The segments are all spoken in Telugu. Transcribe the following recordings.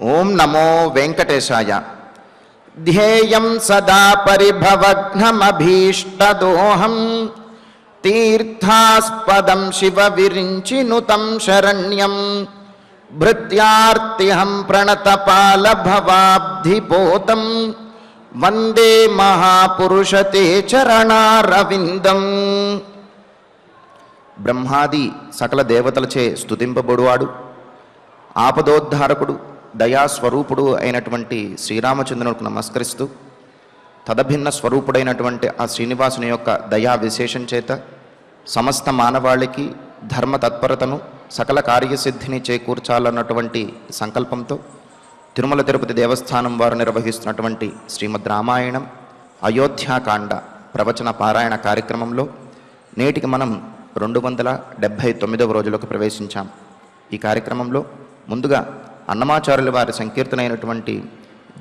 ఓం నమో వెంకటేశాయ. ధ్యేయం సదా పరిభవఘ్నమభీష్టదోహం తీర్థాస్పదం శివ విరించినుతం శరణ్యం భృత్యార్తిహం ప్రణతపాల భవాబ్ధిపోతం వందే మహాపురుషతే చరణారవిందం. బ్రహ్మాది సకల దేవతలచే స్తుతింపబడువాడు, ఆపదోద్ధారకుడు, దయాస్వరూపుడు అయినటువంటి శ్రీరామచంద్రునికి నమస్కరిస్తూ తదభిన్న స్వరూపుడైనటువంటి ఆ శ్రీనివాసుని యొక్క దయా విశేషం చేత సమస్త మానవాళికి ధర్మ తత్పరతను సకల కార్యసిద్ధిని చేకూర్చాలన్నటువంటి సంకల్పంతో తిరుమల తిరుపతి దేవస్థానం వారు నిర్వహిస్తున్నటువంటి శ్రీమద్ రామాయణం అయోధ్యాకాండ ప్రవచన పారాయణ కార్యక్రమంలో నేటికి మనం 279వ రోజులకు ప్రవేశించాం. ఈ కార్యక్రమంలో ముందుగా అన్నమాచార్యుల వారి సంకీర్తన అయినటువంటి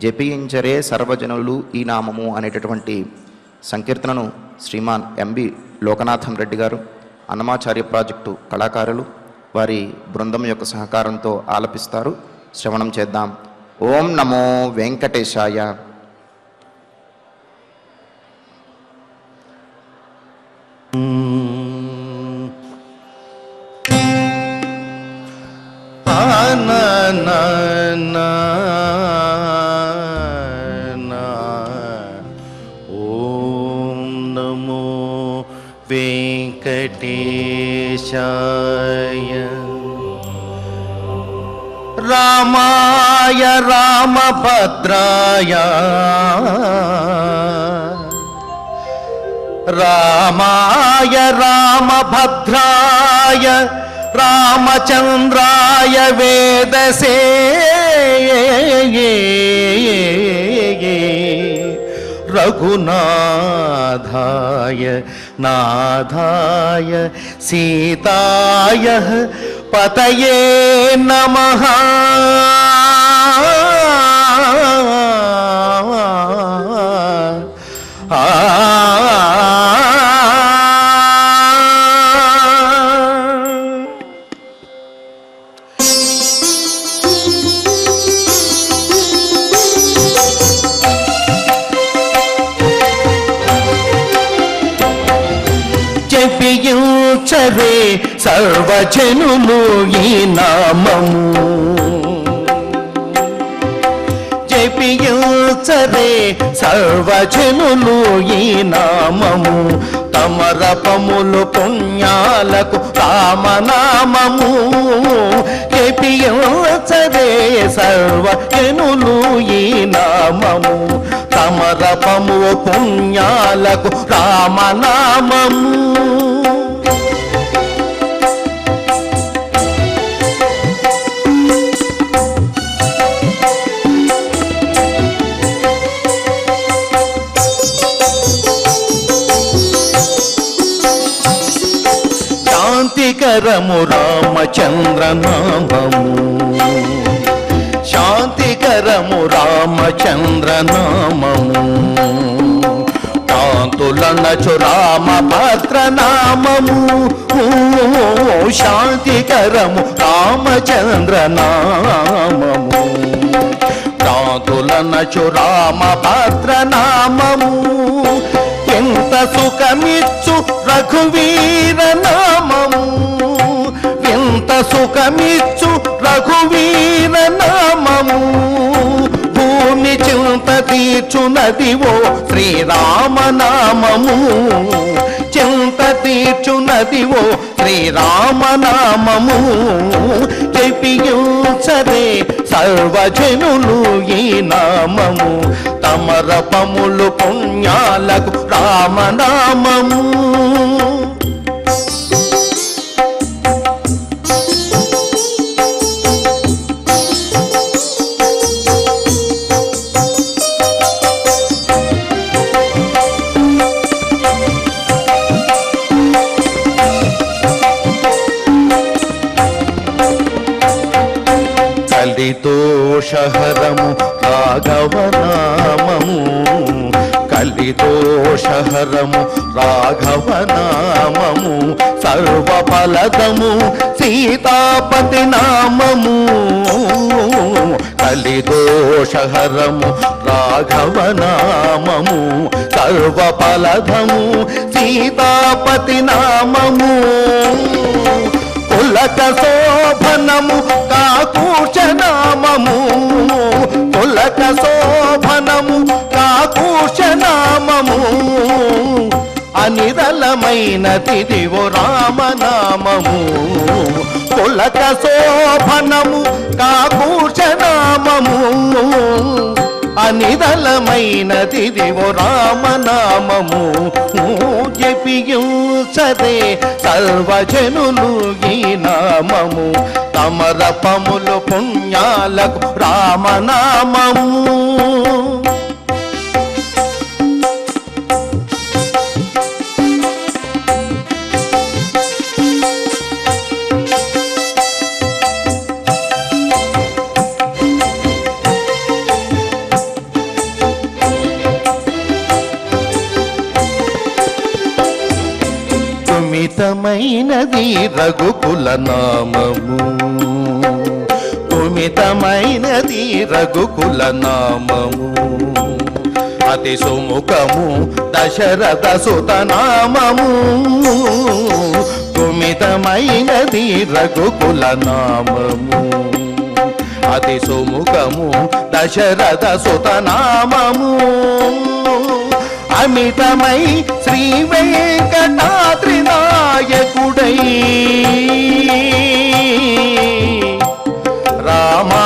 జపించరే సర్వజనులు ఈ నామము అనేటటువంటి సంకీర్తనను శ్రీమాన్ ఎంబి లోకనాథం రెడ్డి గారు, అన్నమాచార్య ప్రాజెక్టు కళాకారులు వారి బృందం యొక్క సహకారంతో ఆలపిస్తారు. శ్రవణం చేద్దాం. ఓం నమో వెంకటేశాయ. ఓం నమో వెంకటేశాయ. రామాయ రామభద్రాయ రామాయ రామభద్రాయ రామచంద్రాయ వేదసే రఘునాథాయ నాథాయ సీతాయ పతయే నమః. జపించరే సర్వజనులు ఈ నామము, జపించరే సర్వజనులు ఈ నామము. తమరపములు పుణ్యాలకు రామనామము, జపించరే సర్వజనులు ఈ నామము. తమరపము పుణ్యాలకు రామనామము. శాంతికరము రామచంద్ర నామము, శాంతికరము రామచంద్ర నామము. కాంతులనచు రామభద్ర నామము, శాంతికరము రామచంద్ర నామము. కాంతులనచు రామభద్ర నామము. ఎంత సుఖమిచ్చు రఘువీర నామము, ఎంత సుఖమిచ్చు రఘువీర నామము. భూమి చింత తీర్చునదివో శ్రీరామనామము, చింత తీర్చునదివో శ్రీరామనామము. జపించరే సర్వజనులు ఈ నామము. తమరపములు పుణ్యాలకు రామనామము. కలిదోషహరము రాఘవనామము, కలిదోషహరము రాఘవనామము. సర్వఫలదము సీతాపతి నామము, కలిదోషహరము రాఘవనామము సర్వఫలధము సీతాపతి నామము పులక శోభనము కాకుశ నామము పులక శోభనము కాకుశ నామము అనిదలమైన తిదివో రామనామము పులక శోభనము కాకుశ నామము అనిదలమైన తిదివో రామనామము జపించదే సర్వజనులు ఈ నామము తమరపములు పుణ్యాలకు రామనామము సుమితమైనది రఘుకుల నామము సుమితమైనది రఘుకుల నామము అతి సుముఖము దశరథ సుత నామము సుమితమైనది రఘుకుల నామము అతి సుముఖము దశరథ సుత నామము అమితమై శ్రీ వెంకటాద్రి నాయకుడై రామా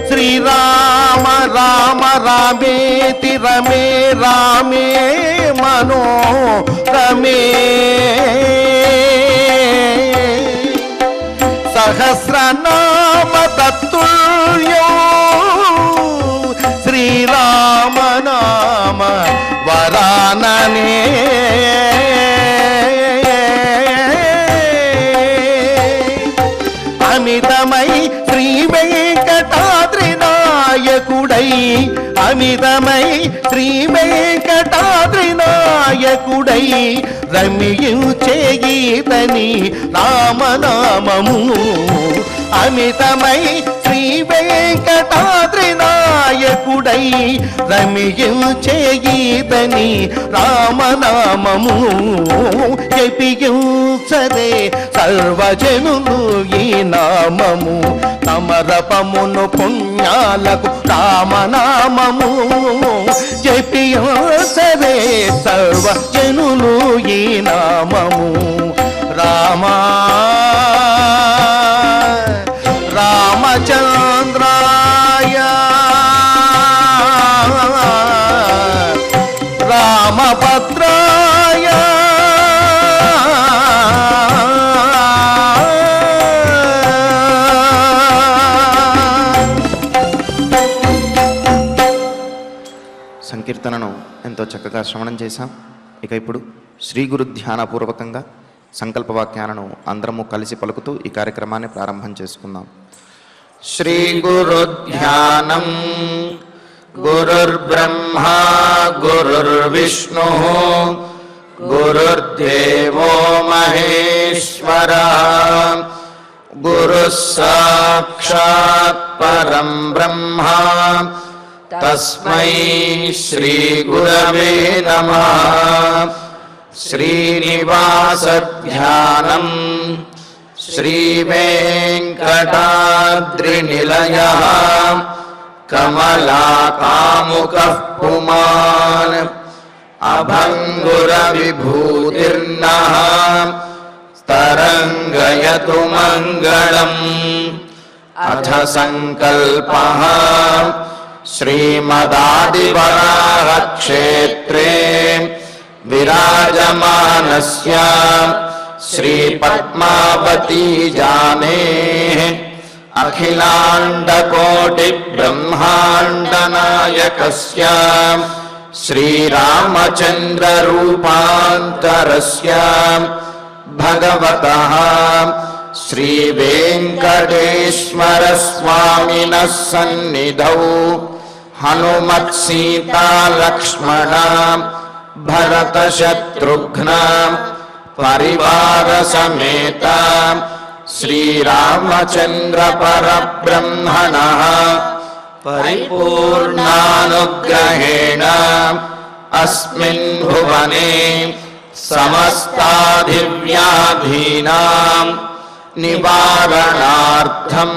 శ్రీరామ రామ రామేతి రమే రామే మనో రమే సహస్రనామ తత్తుల్యో శ్రీరామ నామ వరాననే అమితమై శ్రీ వెంకటాద్రి నాయకుడై అమితమై శ్రీ వెంకటాద్రి నాయకుడై రమ్యించేగీతని రామనామము అమితమై శ్రీ వెంకటాద్రి నాయకుడై రమ్యించేగీతని రామనామము జపించదే సర్వజనులు ఈ నామము తమరపమును పుణ్యాలకు రామనామము జపించదే సర్వజనులు ఈ నామము రామా రామచంద్రాయ రామభద్రాయ సంకీర్తనను ఎంతో చక్కగా శ్రవణం చేశాం. ఇక ఇప్పుడు శ్రీ గురు ధ్యానపూర్వకంగా సంకల్పవాక్యాలను అందరము కలిసి పలుకుతూ ఈ కార్యక్రమాన్ని ప్రారంభం చేసుకుందాం. శ్రీ గురు ధ్యానం గురుర్బ్రహ్మా గురుర్విష్ణు గురుర్దేవో మహేశ్వరః గురుః సాక్షాత్ పరం బ్రహ్మ తస్మై శ్రీ గురవే నమః. శ్రీనివాస ధ్యానం శ్రీ వెంకటాద్రినిలయః కమలాకాముకః పుమాన్ అభంగుర విభూతిర్నః తరంగయతు మంగళం. అథ సంకల్పః శ్రీమదాదివరాహ క్షేత్రే విరాజమానస్య శ్రీ పద్మావతీ జానేః అఖిలాండకోటి బ్రహ్మాండ నాయకస్య శ్రీరామచంద్ర రూపాంతరస్య భగవతః శ్రీ వెంకటేశ్వర స్వామినః సన్నిధౌ హనుమత్ సీతా లక్ష్మణ భరత శత్రుఘ్న పరివార సమేత శ్రీరామచంద్ర పరబ్రహ్మణః పరిపూర్ణానుగ్రహేణ అస్మిన్ భువనే సమస్తాధివ్యాధీనాం నివారణార్థం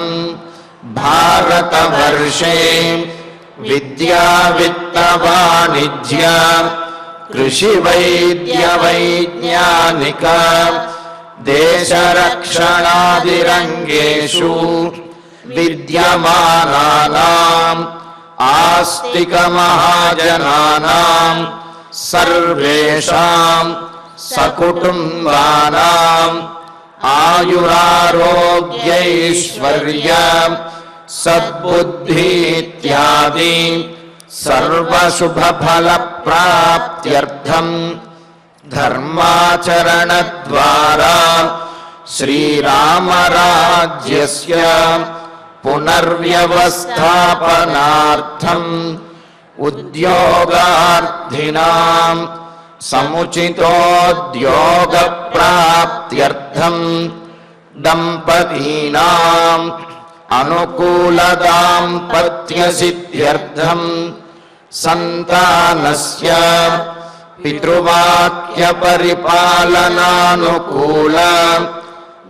భారతవర్షే విద్యా విత్త వాణిజ్య కృషి వైద్య వైజ్ఞానిక దేశరక్షణాదిరంగేషు విద్యమానానాం ఆస్తిక మహాజనానాం సర్వేషాం సకుటుంబానాం ఆయురారోగ్యైశ్వర్య సద్బుద్ధి ఇత్యాది సర్వశుభఫల ప్రాప్త్యర్థం ధర్మాచరణ ద్వారా శ్రీరామరాజ్యస్య పునర్వ్యవస్థాపనార్థం ఉద్యోగార్థినాం సముచితోద్యోగ ప్రాప్త్యర్థం దంపతీనాం అనుకూల దాంపత్య సిద్ధ్యర్థం సంతానస్య పితృవాక్య పరిపాలనానుకూల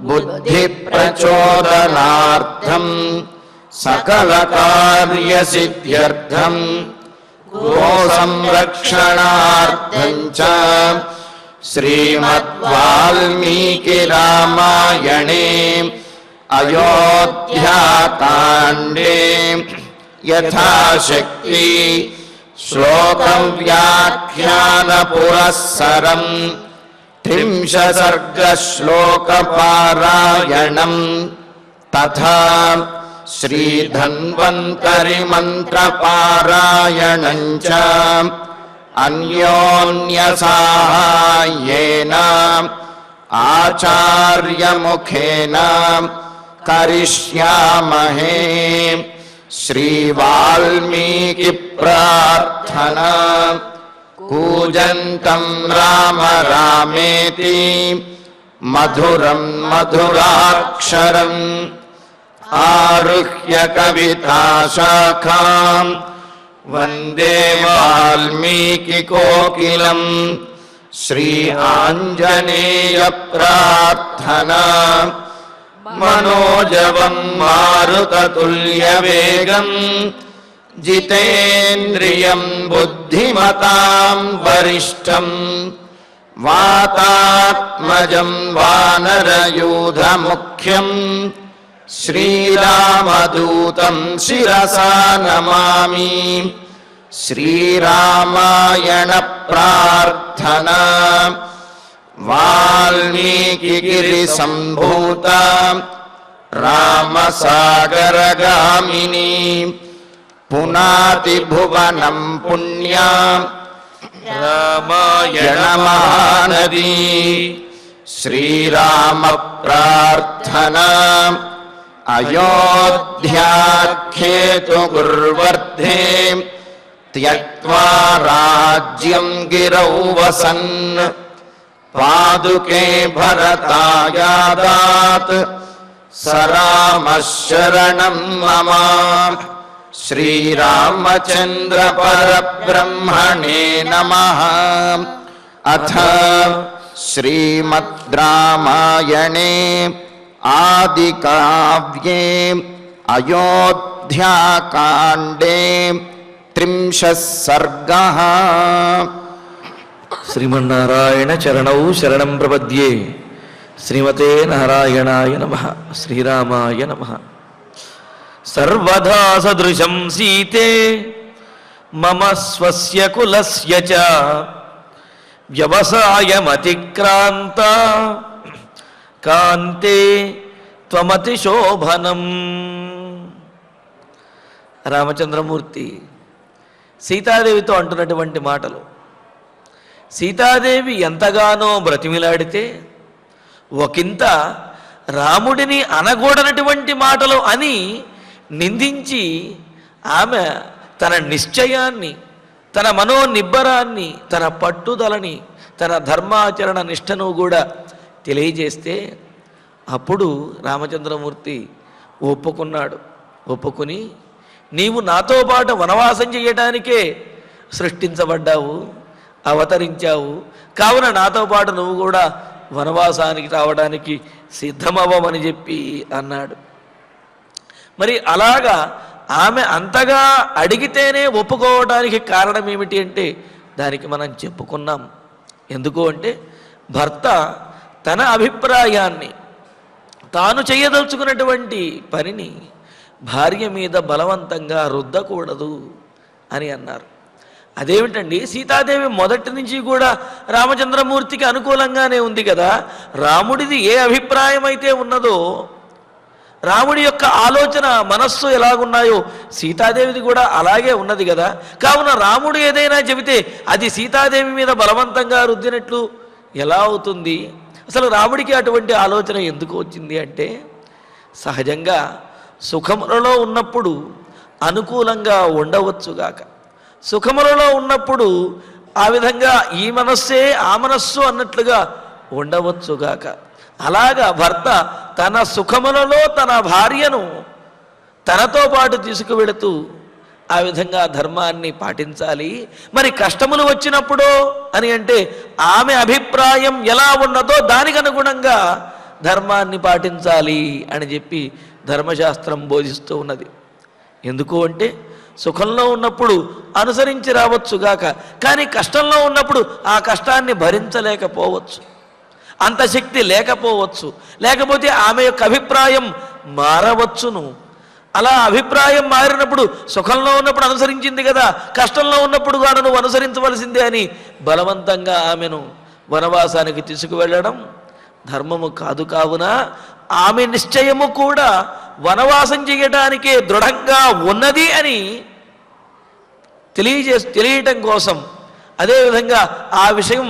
బుద్ధి ప్రచోదనార్థం సకల కార్య సిద్ధ్యర్థం గో సంరక్షణార్థం చ శ్రీమద్ వాల్మీకి రామాయణే అయోధ్యాకాండే యథాశక్తి శ్లోకం వ్యాఖ్యాన పురస్సరం 30 సర్గ శ్లోక పారాయణం తథా శ్రీధన్వంతరి మంత్ర పారాయణం చ అన్యోన్య సాహాయ్యేన ఆచార్యముఖేన కరిష్యామహే. శ్రీ వాల్మీకి ప్రార్థన. కూజంతం రామ రామేతి మధురం మధురాక్షరం ఆరుహ్య కవితాశాఖాం వందే వాల్మీకి కోకిలం. శ్రీ ఆంజనేయ ప్రార్థన. మనోజవం మారుతతుల్యవేగం జితేంద్రియం బుద్ధిమతాం వరిష్టం వాతాత్మజం వానరయూధముఖ్యం శ్రీరామదూతం శిరసా నమామి. శ్రీరామాయణ ప్రార్థన. వాల్మీకిగిరి సంభూత రామసాగరగామిని పునాతి భువనం పుణ్యా రామాయణ మహానదీ. శ్రీరామ ప్రార్థన. అయోధ్యాఖ్యేతు గుర్వర్ధే త్యక్త్వా రాజ్యం గిరౌ వసన్ పాదుకే భరతాయాదాత్ సరామః శరణం మమ. శ్రీరామచంద్ర పరబ్రహ్మణే నమః. అథ శ్రీమద్ రామాయణే ఆదికావ్యే అయోధ్యాకాండే 30 సర్గః. శ్రీమన్నారాయణ చరణౌ శరణం ప్రపద్యే. శ్రీమతే నారాయణాయ నమః. శ్రీరామాయ నమః. సర్వదా సదృశం సీతే మమ స్వస్య కులస్య చ వ్యవసాయమతిక్రాంత కాంతే త్వమతి శోభనం. రామచంద్రమూర్తి సీతాదేవితో అంటున్నటువంటి మాటలు. సీతాదేవి ఎంతగానో బ్రతిమిలాడితే ఒకంత రాముడిని అనకూడనటువంటి మాటలు అని నిందించి ఆమె తన నిశ్చయాన్ని, తన మనోనిబ్బరాన్ని, తన పట్టుదలని, తన ధర్మాచరణ నిష్టను కూడా తెలియజేస్తే అప్పుడు రామచంద్రమూర్తి ఒప్పుకున్నాడు. ఒప్పుకుని, నీవు నాతో పాటు వనవాసం చేయటానికే సృష్టించబడ్డావు, అవతరించావు, కావున నాతో పాటు నువ్వు కూడా వనవాసానికి రావడానికి సిద్ధమవ్వమని చెప్పి అన్నాడు. మరి అలాగా ఆమె అంతగా అడిగితేనే ఒప్పుకోవడానికి కారణం ఏమిటి అంటే దానికి మనం చెప్పుకున్నాం. ఎందుకు అంటే భర్త తన అభిప్రాయాన్ని, తాను చేయదలుచుకున్నటువంటి పనిని భార్య మీద బలవంతంగా రుద్దకూడదు అని అన్నారు. అదేమిటండి, సీతాదేవి మొదటి నుంచి కూడా రామచంద్రమూర్తికి అనుకూలంగానే ఉంది కదా. రాముడిది ఏ అభిప్రాయం అయితే ఉన్నదో, రాముడి యొక్క ఆలోచన మనస్సు ఎలాగున్నాయో సీతాదేవిది కూడా అలాగే ఉన్నది కదా. కావున రాముడు ఏదైనా చెబితే అది సీతాదేవి మీద బలవంతంగా రుద్దినట్లు ఎలా అవుతుంది? అసలు రాముడికి అటువంటి ఆలోచన ఎందుకు వచ్చింది అంటే, సహజంగా సుఖములలో ఉన్నప్పుడు అనుకూలంగా ఉండవచ్చుగాక, సుఖములలో ఉన్నప్పుడు ఆ విధంగా ఈ మనస్సే ఆ మనస్సు అన్నట్లుగా ఉండవచ్చుగాక. అలాగా భర్త తన సుఖములలో తన భార్యను తనతో పాటు తీసుకువెళుతూ ఆ విధంగా ధర్మాన్ని పాటించాలి. మరి కష్టములు వచ్చినప్పుడు అని అంటే ఆమె అభిప్రాయం ఎలా ఉన్నదో దానికి అనుగుణంగా ధర్మాన్ని పాటించాలి అని చెప్పి ధర్మశాస్త్రం బోధిస్తూ ఉన్నది. ఎందుకు అంటే సుఖంలో ఉన్నప్పుడు అనుసరించి రావచ్చుగాక, కానీ కష్టంలో ఉన్నప్పుడు ఆ కష్టాన్ని భరించలేకపోవచ్చు, అంత శక్తి లేకపోవచ్చు, లేకపోతే ఆమె యొక్క అభిప్రాయం మారవచ్చును. అలా అభిప్రాయం మారినప్పుడు సుఖంలో ఉన్నప్పుడు అనుసరించింది కదా, కష్టంలో ఉన్నప్పుడు కూడా నువ్వు అనుసరించవలసిందే అని బలవంతంగా ఆమెను వనవాసానికి తీసుకువెళ్ళడం ధర్మము కాదు. కావున ఆమె నిశ్చయము కూడా వనవాసం చేయటానికే దృఢంగా ఉన్నది అని తెలియటం కోసం, అదేవిధంగా ఆ విషయం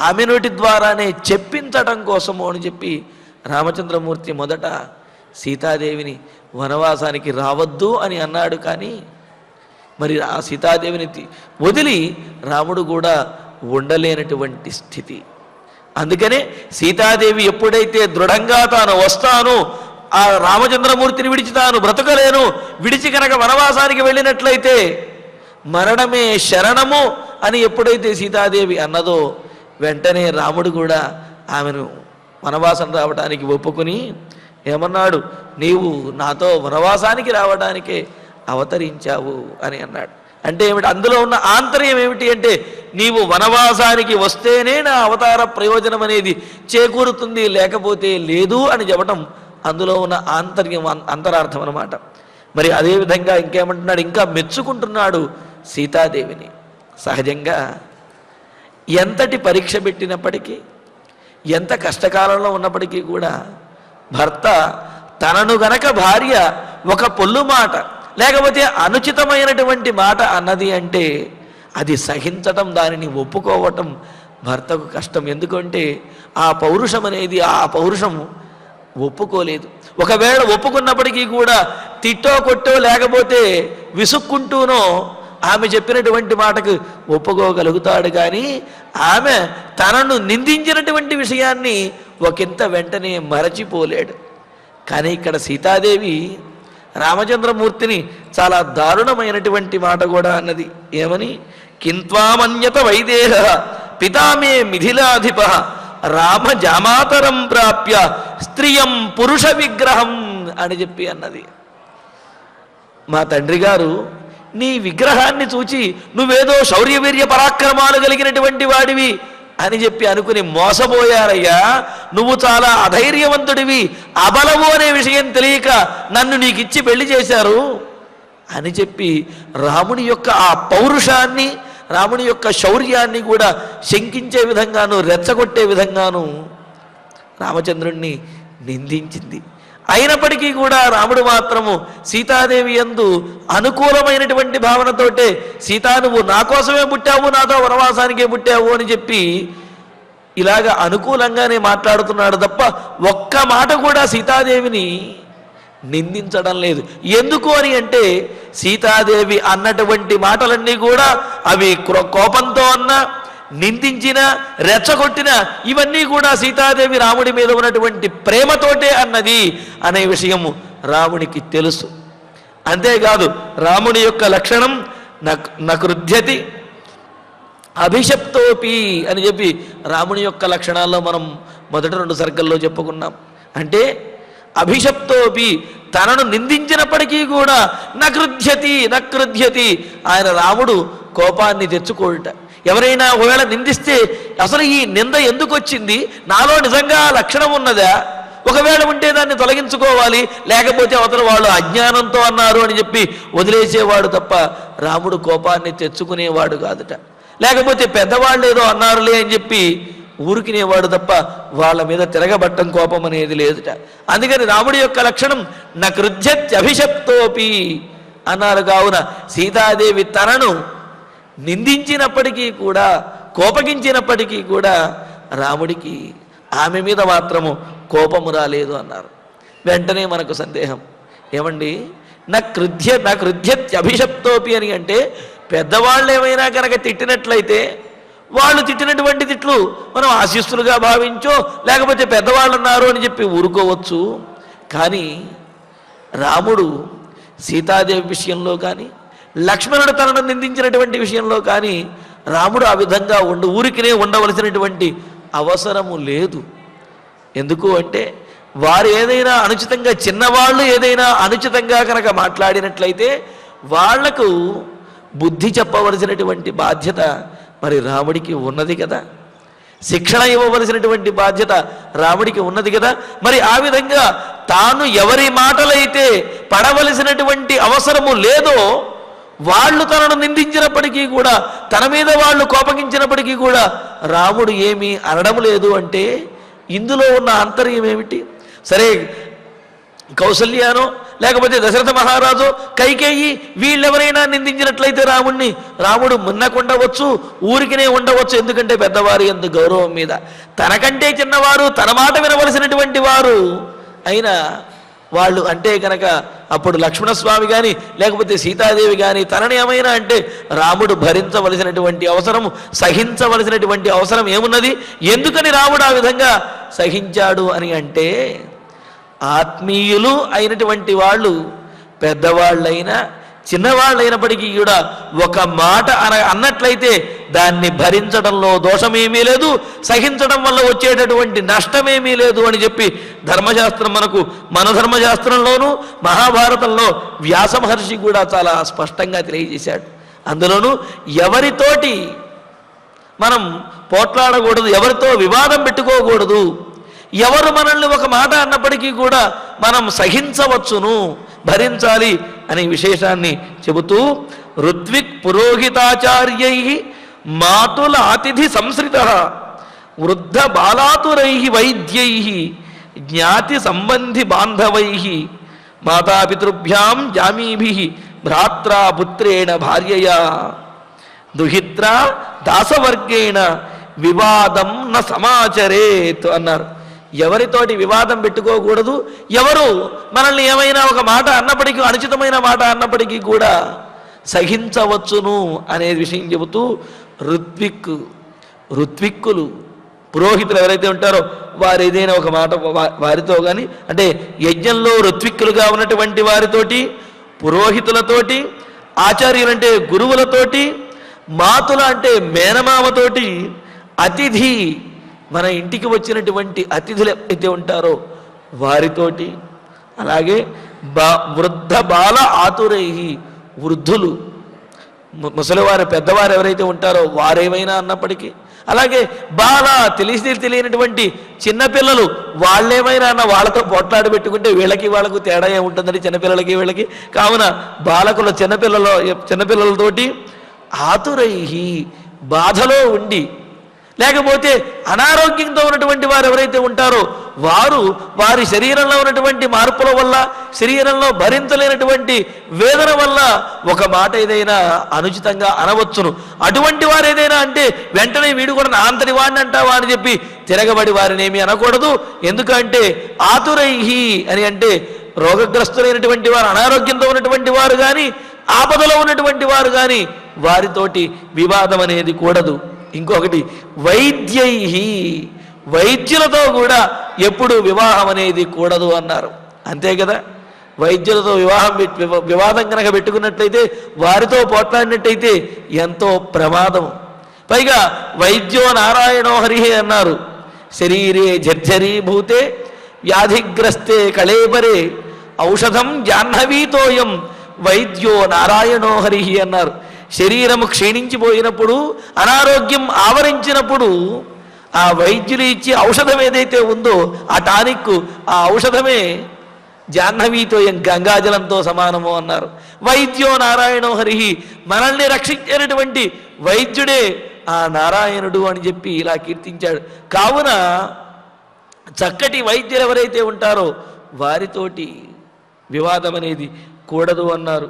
ఆమె నోటి ద్వారానే చెప్పించటం కోసము అని చెప్పి రామచంద్రమూర్తి మొదట సీతాదేవిని వనవాసానికి రావద్దు అని అన్నాడు. కానీ మరి ఆ సీతాదేవిని వదిలి రాముడు కూడా ఉండలేనటువంటి స్థితి. అందుకనే సీతాదేవి ఎప్పుడైతే దృఢంగా తాను వస్తాను, ఆ రామచంద్రమూర్తిని విడిచి తాను బ్రతకలేను, విడిచి కనుక వనవాసానికి వెళ్ళినట్లయితే మరణమే శరణము అని ఎప్పుడైతే సీతాదేవి అన్నదో, వెంటనే రాముడు కూడా ఆమెను వనవాసం రావడానికి ఒప్పుకుని ఏమన్నాడు, నీవు నాతో వనవాసానికి రావడానికే అవతరించావు అని అన్నాడు. అంటే ఏమిటి, అందులో ఉన్న ఆంతర్యం ఏమిటి అంటే, నీవు వనవాసానికి వస్తేనే నా అవతార ప్రయోజనం అనేది చేకూరుతుంది, లేకపోతే లేదు అని చెప్పటం అందులో ఉన్న ఆంతర్యం, అంతరార్థం అన్నమాట. మరి అదేవిధంగా ఇంకేమంటున్నాడు, ఇంకా మెచ్చుకుంటున్నాడు సీతాదేవిని. సహజంగా ఎంతటి పరీక్ష పెట్టినప్పటికీ, ఎంత కష్టకాలంలో ఉన్నప్పటికీ కూడా భర్త తనను గనక భార్య ఒక పొల్లు మాట లేకపోతే అనుచితమైనటువంటి మాట అన్నది అంటే అది సహించటం, దానిని ఒప్పుకోవటం భర్తకు కష్టం. ఎందుకంటే ఆ పౌరుషం అనేది, ఆ పౌరుషం ఒప్పుకోలేదు. ఒకవేళ ఒప్పుకున్నప్పటికీ కూడా తిట్టో కొట్టో లేకపోతే విసుక్కుంటూనో ఆమె చెప్పినటువంటి మాటకు ఒప్పుకోగలుగుతాడు. కానీ ఆమె తనను నిందించినటువంటి విషయాన్ని ఒకంత వెంటనే మరచిపోలేడు. కానీ ఇక్కడ సీతాదేవి రామచంద్రమూర్తిని చాలా దారుణమైనటువంటి మాట కూడా అన్నది. ఏమని, కింత్వామన్యత వైదేహ పితామే మిథిలాధిప రామ జామాతరం ప్రాప్య స్త్రియం పురుష విగ్రహం అని చెప్పి అన్నది. మా తండ్రి గారు నీ విగ్రహాన్ని చూచి నువ్వేదో శౌర్యవీర్య పరాక్రమాలు కలిగినటువంటి వాడివి అని చెప్పి అనుకుని మోసపోయారయ్యా. నువ్వు చాలా అధైర్యవంతుడివి, అబలవు అనే విషయం తెలియక నన్ను నీకిచ్చి పెళ్లి చేశారు అని చెప్పి రాముని యొక్క ఆ పౌరుషాన్ని, రాముని యొక్క శౌర్యాన్ని కూడా శంకించే విధంగాను, రెచ్చగొట్టే విధంగాను రామచంద్రుణ్ణి నిందించింది. అయినప్పటికీ కూడా రాముడు మాత్రము సీతాదేవి యందు అనుకూలమైనటువంటి భావనతోటే, సీతా నువ్వు నా కోసమే పుట్టావు, నాతో వనవాసానికే పుట్టావు అని చెప్పి ఇలాగ అనుకూలంగానే మాట్లాడుతున్నాడు తప్ప ఒక్క మాట కూడా సీతాదేవిని నిందించడం లేదు. ఎందుకు అని అంటే సీతాదేవి అన్నటువంటి మాటలన్నీ కూడా అవి కోపంతో అన్నా నిందించిన, రెచ్చగొట్టిన ఇవన్నీ కూడా సీతాదేవి రాముడి మీద ఉన్నటువంటి ప్రేమతోటే అన్నది అనే విషయము రాముడికి తెలుసు. అంతేకాదు రాముడి యొక్క లక్షణం నకృధ్యతి అభిషప్తోపి అని చెప్పి రాముని యొక్క లక్షణాల్లో మనం మొదటి 2 సర్గల్లో చెప్పుకున్నాం. అంటే అభిషప్తోపి తనను నిందించినప్పటికీ కూడా నకృధ్యతి ఆయన రాముడు కోపాన్ని తెచ్చుకోట. ఎవరైనా ఒకవేళ నిందిస్తే అసలు ఈ నింద ఎందుకు వచ్చింది, నాలో నిజంగా లక్షణం ఉన్నదా, ఒకవేళ ఉంటే దాన్ని తొలగించుకోవాలి, లేకపోతే అవతల వాళ్ళు అజ్ఞానంతో అన్నారు అని చెప్పి వదిలేసేవాడు తప్ప రాముడు కోపాన్ని తెచ్చుకునేవాడు కాదుట. లేకపోతే పెద్దవాళ్ళు ఏదో అన్నారులే అని చెప్పి ఊరికినేవాడు తప్ప వాళ్ళ మీద తిరగబట్టం కోపం అనేది లేదుట. అందుకని రాముడి యొక్క లక్షణం నకృధ్యత్యభిషప్తోపి అన్నారు. కావున సీతాదేవి తనను నిందించినప్పటికీ కూడా, కోపగించినప్పటికీ కూడా రాముడికి ఆమె మీద మాత్రము కోపము రాలేదు అన్నారు. వెంటనే మనకు సందేహం, ఏమండి నకృధ్యత్యభిషప్తోపి అని అంటే పెద్దవాళ్ళు ఏమైనా కనుక తిట్టినట్లయితే వాళ్ళు తిట్టినటువంటి తిట్లు మనం ఆశీస్సులుగా భావించో, లేకపోతే పెద్దవాళ్ళు అన్నారు అని చెప్పి ఊరుకోవచ్చు. కానీ రాముడు సీతాదేవి విషయంలో కానీ, లక్ష్మణుడు తనను నిందించినటువంటి విషయంలో కానీ రాముడు ఆ విధంగా ఊరికినే ఉండవలసినటువంటి అవసరము లేదు. ఎందుకు అంటే వారు ఏదైనా అనుచితంగా, చిన్నవాళ్ళు ఏదైనా అనుచితంగా కనుక మాట్లాడినట్లయితే వాళ్లకు బుద్ధి చెప్పవలసినటువంటి బాధ్యత మరి రాముడికి ఉన్నది కదా, శిక్షణ ఇవ్వవలసినటువంటి బాధ్యత రాముడికి ఉన్నది కదా. మరి ఆ విధంగా తాను ఎవరి మాటలైతే పడవలసినటువంటి అవసరము లేదో వాళ్ళు తనను నిందించినప్పటికీ కూడా, తన మీద వాళ్ళు కోపగించినప్పటికీ కూడా రాముడు ఏమీ అనడం లేదు అంటే ఇందులో ఉన్న ఆంతర్యం ఏమిటి? సరే, కౌసల్యానో లేకపోతే దశరథ మహారాజు, కైకేయి వీళ్ళెవరైనా నిందించినట్లయితే రాముడు మున్నకుండవచ్చు, ఊరికినే ఉండవచ్చు. ఎందుకంటే పెద్దవారు యందు గౌరవం మీద, తనకంటే చిన్నవారు, తన మాట వినవలసినటువంటి వారు అయినా వాళ్ళు అంటే కనుక అప్పుడు లక్ష్మణస్వామి కానీ లేకపోతే సీతాదేవి కానీ తనని ఏమైనా అంటే రాముడు భరించవలసినటువంటి అవసరం, సహించవలసినటువంటి అవసరం ఏమున్నది? ఎందుకని రాముడు ఆ విధంగా సహించాడు అని అంటే ఆత్మీయులు అయినటువంటి వాళ్ళు, పెద్దవాళ్ళైనా చిన్నవాళ్ళైనప్పటికీ కూడా ఒక మాట అన్నట్లయితే దాన్ని భరించడంలో దోషమేమీ లేదు, సహించడం వల్ల వచ్చేటటువంటి నష్టమేమీ లేదు అని చెప్పి ధర్మశాస్త్రం మనకు, మన ధర్మశాస్త్రంలోనూ మహాభారతంలో వ్యాస మహర్షి కూడా చాలా స్పష్టంగా తెలియజేశాడు. అందులోనూ ఎవరితోటి మనం పోట్లాడకూడదు, ఎవరితో వివాదం పెట్టుకోకూడదు, ఎవరు మనల్ని ఒక మాట అన్నప్పటికీ కూడా మనం సహించవచ్చును, భరించాలి అనే విశేషాన్ని చెబుతూ ఋత్విక్ పురోహితాచార్యై మాతుల అతిథి సంశ్రిత వృద్ధ బాలాతురై వైద్యై జ్ఞాతి సంబంధి బాంధవై మాతాపితృభ్యాం జామీభి భ్రాత్రా పుత్రేణ భార్యయా దుహిత్రా దాసవర్గేణ వివాదం న సమాచరేత్ అన్నారు. ఎవరితోటి వివాదం పెట్టుకోకూడదు, ఎవరు మనల్ని ఏమైనా ఒక మాట అన్నప్పటికీ, అనుచితమైన మాట అన్నప్పటికీ కూడా సహించవచ్చును అనే విషయం చెబుతూ ఋత్విక్కులు పురోహితులు ఎవరైతే ఉంటారో వారు ఏదైనా ఒక మాట వారితో కానీ, అంటే యజ్ఞంలో ఋత్విక్కులుగా ఉన్నటువంటి వారితోటి, పురోహితులతోటి, ఆచార్యులంటే గురువులతోటి, మాతుల అంటే మేనమామతోటి, అతిథి మన ఇంటికి వచ్చినటువంటి అతిథులు ఎవరైతే ఉంటారో వారితోటి, అలాగే వృద్ధ బాల ఆతురై వృద్ధులు, ముసలివారు పెద్దవారు ఎవరైతే ఉంటారో వారేమైనా అన్నప్పటికీ, అలాగే బాల తెలియనటువంటి చిన్నపిల్లలు వాళ్ళేమైనా అన్న వాళ్ళతో పోట్లాడి పెట్టుకుంటే వీళ్ళకి వాళ్ళకు తేడా ఏముంటుందని చిన్నపిల్లలకి వీళ్ళకి. కావున బాలకుల చిన్నపిల్లలతోటి ఆతురై బాధలో ఉండి, లేకపోతే అనారోగ్యంతో ఉన్నటువంటి వారు ఎవరైతే ఉంటారో వారు వారి శరీరంలో ఉన్నటువంటి మార్పుల వల్ల, శరీరంలో భరించలేనటువంటి వేదన వల్ల ఒక మాట ఏదైనా అనుచితంగా అనవచ్చును. అటువంటి వారు ఏదైనా అంటే వెంటనే వీడు కూడా నా అంతటి వాడిని అంటావా అని చెప్పి తిరగబడి వారిని ఏమీ అనకూడదు. ఎందుకంటే ఆతురైహి అని అంటే రోగగ్రస్తులైనటువంటి వారు, అనారోగ్యంతో ఉన్నటువంటి వారు కానీ, ఆపదలో ఉన్నటువంటి వారు కానీ వారితోటి వివాదం అనేది కూడదు. ఇంకొకటి వైద్యై, వైద్యులతో కూడా ఎప్పుడు వివాహం అనేది కూడదు అన్నారు. అంతే కదా, వైద్యులతో వివాదం కనుక పెట్టుకున్నట్లయితే, వారితో పోట్లాడినట్టయితే ఎంతో ప్రమాదం. పైగా వైద్యో నారాయణో హరిహే అన్నారు. శరీరే జర్జరీభూతే వ్యాధిగ్రస్తే కళేబరే ఔషధం జాహ్నవీతోయం వైద్యో నారాయణో హరిహి అన్నారు. శరీరము క్షీణించిపోయినప్పుడు, అనారోగ్యం ఆవరించినప్పుడు ఆ వైద్యులు ఇచ్చే ఔషధం ఏదైతే ఉందో, ఆ టానిక్, ఆ ఔషధమే జాహ్నవీతోయం, గంగాజలంతో సమానము అన్నారు. వైద్యో నారాయణో హరిహి, మనల్ని రక్షించేటటువంటి వైద్యుడే ఆ నారాయణుడు అని చెప్పి ఇలా కీర్తించాడు. కావున చక్కటి వైద్యులు ఎవరైతే ఉంటారో వారితోటి వివాదం అనేది కూడదు అన్నారు.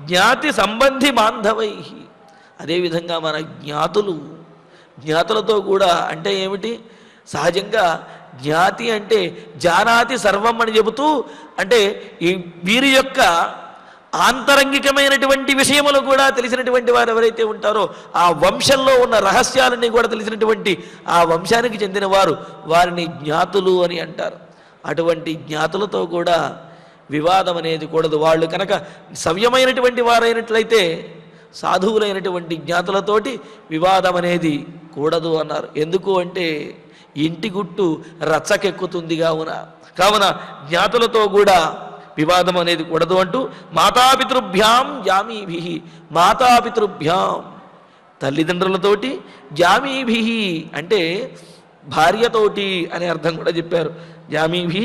జ్ఞాతి సంబంధి బాంధవై, అదేవిధంగా మన జ్ఞాతులతో కూడా, అంటే ఏమిటి, సహజంగా జ్ఞాతి అంటే జానాతి సర్వం అని చెబుతూ, అంటే ఈ వీరి యొక్క ఆంతరంగికమైనటువంటి విషయములు కూడా తెలిసినటువంటి వారు ఎవరైతే ఉంటారో, ఆ వంశంలో ఉన్న రహస్యాలన్నీ కూడా తెలిసినటువంటి ఆ వంశానికి చెందిన వారు, వారిని జ్ఞాతులు అని అంటారు. అటువంటి జ్ఞాతులతో కూడా వివాదం అనేది కూడదు. వాళ్ళు కనుక సవ్యమైనటువంటి వారైనట్లయితే సాధువులైనటువంటి జ్ఞాతులతోటి వివాదం అనేది కూడదు అన్నారు. ఎందుకు అంటే ఇంటి గుట్టు రచ్చకెక్కుతుంది కావున జ్ఞాతులతో కూడా వివాదం అనేది కూడదు అంటూ, మాతాపితృభ్యాం జామీభి, మాతాపితృభ్యాం తల్లిదండ్రులతోటి, జామీభి అంటే భార్యతోటి అనే అర్థం కూడా చెప్పారు. జామీభి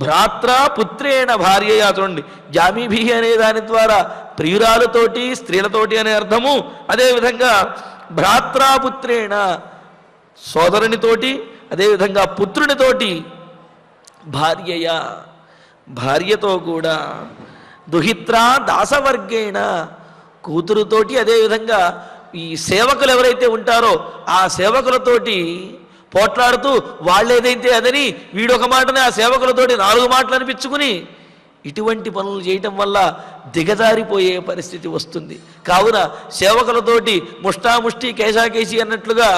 భ్రాత్ర పుత్రేణ భార్యయా, చూడండి, జామీభి అనే దాని ద్వారా ప్రియురాలతోటి, స్త్రీలతోటి అనే అర్థము. అదేవిధంగా భ్రాత్రాపుత్రేణ సోదరునితోటి, అదేవిధంగా పుత్రునితోటి, భార్యయా భార్యతో కూడా, దుహిత్రా దాసవర్గేణ కూతురుతోటి, అదేవిధంగా ఈ సేవకులు ఎవరైతే ఉంటారో ఆ సేవకులతోటి పోట్లాడుతూ, వాళ్ళేదైతే అదని వీడొక మాటని ఆ సేవకులతోటి 4 మాటలు అనిపించుకుని ఇటువంటి పనులు చేయటం వల్ల దిగజారిపోయే పరిస్థితి వస్తుంది. కావున సేవకులతోటి ముష్టాముష్టి కేశాకేసి అన్నట్లుగా,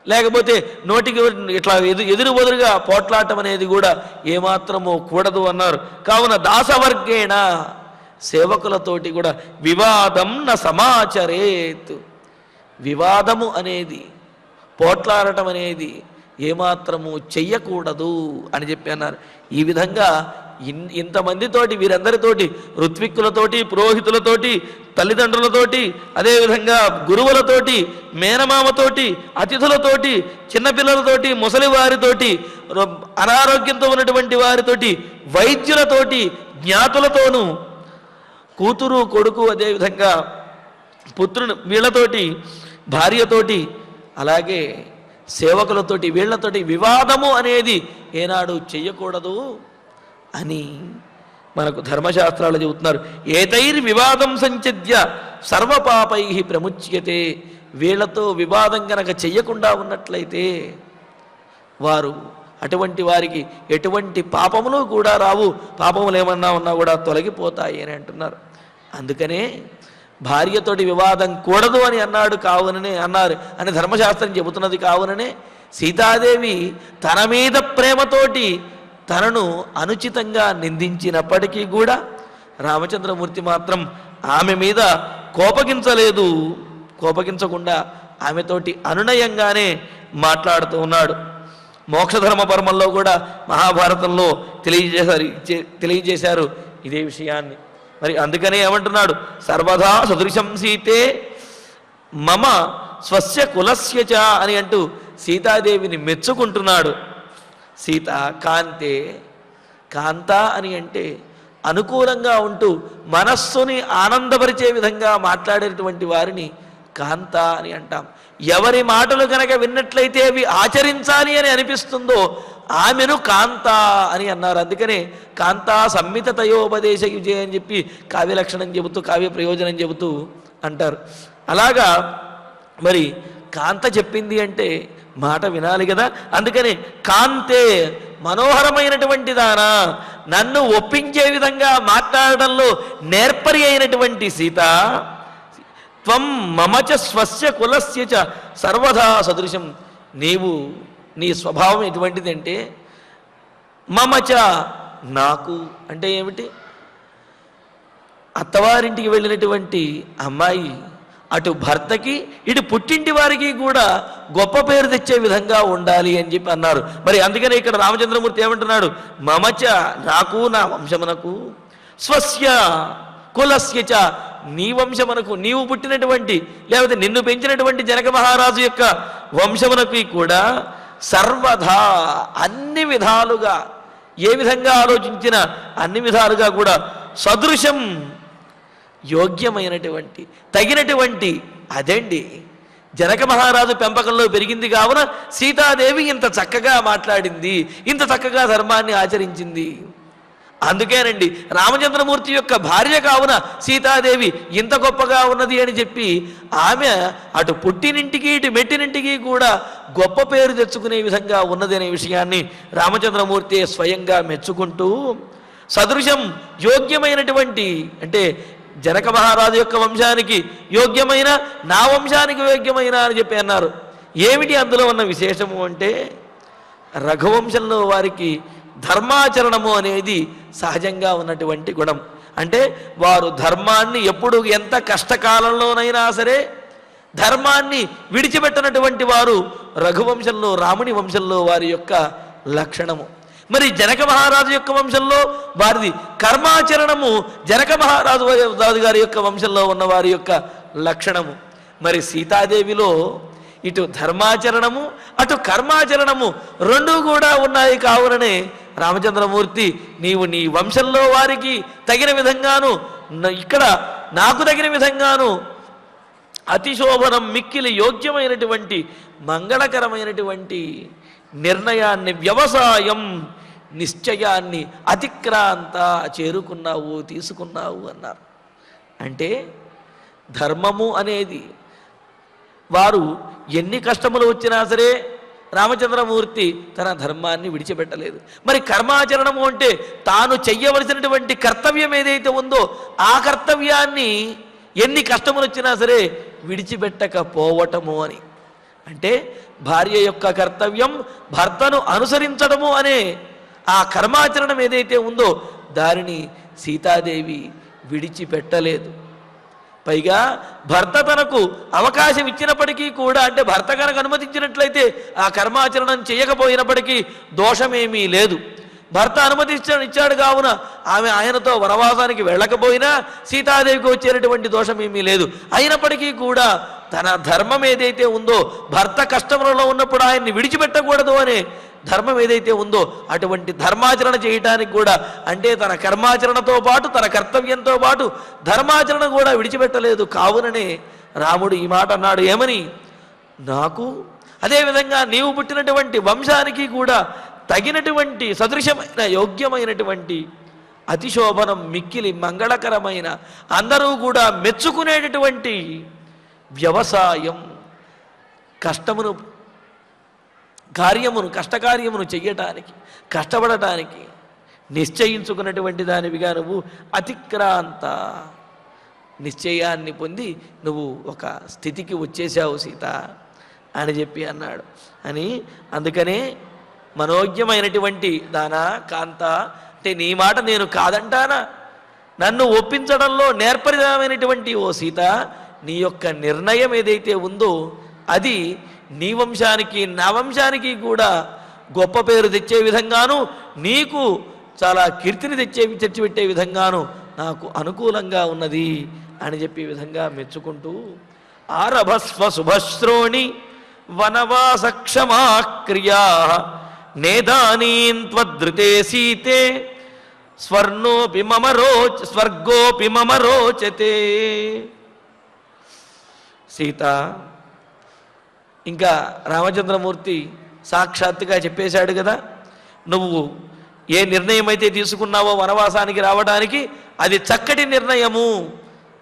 లేకపోతే నోటికి ఇట్లా ఎదురు బదురుగా పోట్లాటం అనేది కూడా ఏమాత్రమో కూడదు అన్నారు. కావున దాసవర్గేణ సేవకులతోటి కూడా వివాదం న సమాచరేత్, వివాదము అనేది, పోట్లాడటం అనేది ఏమాత్రము చెయ్యకూడదు అని చెప్పి అన్నారు. ఈ విధంగా ఇంతమందితోటి, వీరందరితోటి, ఋత్విక్కులతోటి, పురోహితులతోటి, తల్లిదండ్రులతోటి, అదేవిధంగా గురువులతోటి, మేనమామతోటి, అతిథులతోటి, చిన్నపిల్లలతోటి, ముసలి వారితోటి, అనారోగ్యంతో ఉన్నటువంటి వారితోటి, వైద్యులతోటి, జ్ఞాతులతోనూ, కూతురు కొడుకు, అదేవిధంగా పుత్రుని, వీళ్ళతోటి, భార్యతోటి, అలాగే సేవకులతోటి, వీళ్లతోటి వివాదము అనేది ఏనాడు చెయ్యకూడదు అని మనకు ధర్మశాస్త్రాలు చెబుతున్నారు. ఏతైర్ వివాదం సంచద్య సర్వపాపై ప్రముచ్యతే, వీళ్లతో వివాదం కనుక చెయ్యకుండా ఉన్నట్లయితే వారు, అటువంటి వారికి ఎటువంటి పాపములు కూడా రావు, పాపములు ఏమన్నా ఉన్నా కూడా తొలగిపోతాయి అని అంటున్నారు. అందుకనే భార్యతోటి వివాదం కూడదు అని అన్నారు అని ధర్మశాస్త్రం చెబుతున్నది. కావుననే సీతాదేవి తన మీద ప్రేమతోటి తనను అనుచితంగా నిందించినప్పటికీ కూడా రామచంద్రమూర్తి మాత్రం ఆమె మీద కోపగించలేదు. కోపగించకుండా ఆమెతోటి అనునయంగానే మాట్లాడుతూ ఉన్నాడు. మోక్షధర్మ పర్మంలో కూడా మహాభారతంలో తెలియజేశారు ఇదే విషయాన్ని. మరి అందుకనే ఏమంటున్నాడు, సర్వదా సదృశం సీతే మమ స్వస్య కులస్య చ అని అంటూ సీతాదేవిని మెచ్చుకుంటున్నాడు. సీత కాంతే, కాంత అని అంటే అనుకూలంగా ఉంటూ మనస్సుని ఆనందపరిచే విధంగా మాట్లాడేటువంటి వారిని కాంత అని అంటాం. ఎవరి మాటలు కనుక విన్నట్లయితే అవి ఆచరించాలి అని అనిపిస్తుందో ఆమెను కాంత అని అన్నారు. అందుకనే కాంతా సంమితతయోపదేశ యుజే అని చెప్పి కావ్యలక్షణం చెబుతూ, కావ్య ప్రయోజనం చెబుతూ అంటారు. అలాగా మరి కాంత చెప్పింది అంటే మాట వినాలి కదా. అందుకని కాంతే, మనోహరమైనటువంటి దానా, నన్ను ఒప్పించే విధంగా మాట్లాడడంలో నేర్పరి అయినటువంటి సీత, త్వం మమచ స్వస్య కులస్య చ సర్వదా సదృశం. నీవు నీ స్వభావం ఎటువంటిదంటే మమచ నాకు అంటే ఏమిటి? అత్తవారింటికి వెళ్ళినటువంటి అమ్మాయి అటు భర్తకి ఇటు పుట్టింటి వారికి కూడా గొప్ప పేరు తెచ్చే విధంగా ఉండాలి అని చెప్పి అన్నారు. మరి అందుకనే ఇక్కడ రామచంద్రమూర్తి ఏమంటున్నాడు? మమచ నాకు, నా వంశమునకు, స్వస్య కులస్య చ నీ వంశమునకు, నీవు పుట్టినటువంటి లేకపోతే నిన్ను పెంచినటువంటి జనక మహారాజు యొక్క వంశమునకు కూడా సర్వదా అన్ని విధాలుగా ఏ విధంగా ఆలోచించినా అన్ని విధాలుగా కూడా సదృశం యోగ్యమైనటువంటి తగినటువంటి అదండి జనక మహారాజు పెంపకంలో పెరిగింది కావున సీతాదేవి ఇంత చక్కగా మాట్లాడింది, ఇంత చక్కగా ధర్మాన్ని ఆచరించింది. అందుకేనండి రామచంద్రమూర్తి యొక్క భార్య కావున సీతాదేవి ఇంత గొప్పగా ఉన్నది అని చెప్పి ఆమె అటు పుట్టినింటికి ఇటు మెట్టినింటికి కూడా గొప్ప పేరు తెచ్చుకునే విధంగా ఉన్నది అనే విషయాన్ని రామచంద్రమూర్తి స్వయంగా మెచ్చుకుంటూ సదృశం యోగ్యమైనటువంటి అంటే జనక మహారాజు యొక్క వంశానికి యోగ్యమైన, నా వంశానికి యోగ్యమైన అని చెప్పి అన్నారు. ఏమిటి అందులో ఉన్న విశేషము అంటే రఘువంశంలో వారికి ధర్మాచరణము అనేది సహజంగా ఉన్నటువంటి గుణం. అంటే వారు ధర్మాన్ని ఎప్పుడు ఎంత కష్టకాలంలోనైనా సరే ధర్మాన్ని విడిచిపెట్టనటువంటి వారు రఘువంశంలో రాముని వంశంలో వారి యొక్క లక్షణము. మరి జనక మహారాజు యొక్క వంశంలో వారిది కర్మాచరణము, జనక మహారాజు గారి యొక్క వంశంలో ఉన్న వారి యొక్క లక్షణము. మరి సీతాదేవిలో ఇటు ధర్మాచరణము అటు కర్మాచరణము రెండూ కూడా ఉన్నాయి. కావుననే రామచంద్రమూర్తి నీవు నీ వంశంలో వారికి తగిన విధంగాను ఇక్కడ నాకు తగిన విధంగాను అతిశోభనం మిక్కిలి యోగ్యమైనటువంటి మంగళకరమైనటువంటి నిర్ణయాన్ని, వ్యవసాయం నిశ్చయాన్ని అతిక్రాంత చేరుకున్నావు, తీసుకున్నావు అన్నారు. అంటే ధర్మము అనేది వారు ఎన్ని కష్టములు వచ్చినా సరే రామచంద్రమూర్తి తన ధర్మాన్ని విడిచిపెట్టలేదు. మరి కర్మాచరణము అంటే తాను చెయ్యవలసినటువంటి కర్తవ్యం ఏదైతే ఉందో ఆ కర్తవ్యాన్ని ఎన్ని కష్టములు వచ్చినా సరే విడిచిపెట్టకపోవటము అని. అంటే భార్య యొక్క కర్తవ్యం భర్తను అనుసరించడము అనే ఆ కర్మాచరణం ఏదైతే ఉందో దానిని సీతాదేవి విడిచిపెట్టలేదు. పైగా భర్త తనకు అవకాశం ఇచ్చినప్పటికీ కూడా అంటే భర్త కనుక అనుమతించినట్లయితే ఆ కర్మాచరణం చేయకపోయినప్పటికీ దోషమేమీ లేదు. భర్త ఇచ్చాడు కావున ఆమె ఆయనతో వనవాసానికి వెళ్ళకపోయినా సీతాదేవికి వచ్చేటటువంటి దోషమేమీ లేదు. అయినప్పటికీ కూడా తన ధర్మం ఏదైతే ఉందో భర్త కష్టములలో ఉన్నప్పుడు ఆయన్ని విడిచిపెట్టకూడదు అనే ధర్మం ఏదైతే ఉందో అటువంటి ధర్మాచరణ చేయటానికి కూడా అంటే తన కర్మాచరణతో పాటు తన కర్తవ్యంతో పాటు ధర్మాచరణ కూడా విడిచిపెట్టలేదు. కావుననే రాముడు ఈ మాట అన్నాడు. ఏమని? నాకు అదేవిధంగా నీవు పుట్టినటువంటి వంశానికి కూడా తగినటువంటి సదృశమైన యోగ్యమైనటువంటి అతిశోభనం మిక్కిలి మంగళకరమైన అందరూ కూడా మెచ్చుకునేటటువంటి వ్యవసాయం కష్టమును కష్టకార్యమును చెయ్యటానికి కష్టపడటానికి నిశ్చయించుకున్నటువంటి దానివిగా నువ్వు అతిక్రాంత నిశ్చయాన్ని పొంది నువ్వు ఒక స్థితికి వచ్చేసావు సీత అని చెప్పి అన్నాడు. అని అందుకనే మనోజ్ఞమైనటువంటి దానా కాంత అంటే నీ మాట నేను కాదంటానా, నన్ను ఒప్పించడంలో నేర్పరిదమైనటువంటి ఓ సీత నీ యొక్క నిర్ణయం ఏదైతే ఉందో అది నీ వంశానికి నా వంశానికి కూడా గొప్ప పేరు తెచ్చే విధంగాను నీకు చాలా కీర్తిని తెచ్చిపెట్టే విధంగాను నాకు అనుకూలంగా ఉన్నది అని చెప్పి విధంగా మెచ్చుకుంటూ ఆరభస్వ శుభశ్రోణి వనవాస క్షమాక్రియా నేదానీన్ త్వదృతే సీతే స్వర్గోపి మమ రోచతే. సీత ఇంకా రామచంద్రమూర్తి సాక్షాత్తుగా చెప్పేశాడు కదా, నువ్వు ఏ నిర్ణయం అయితే తీసుకున్నావో వనవాసానికి రావడానికి అది చక్కటి నిర్ణయము,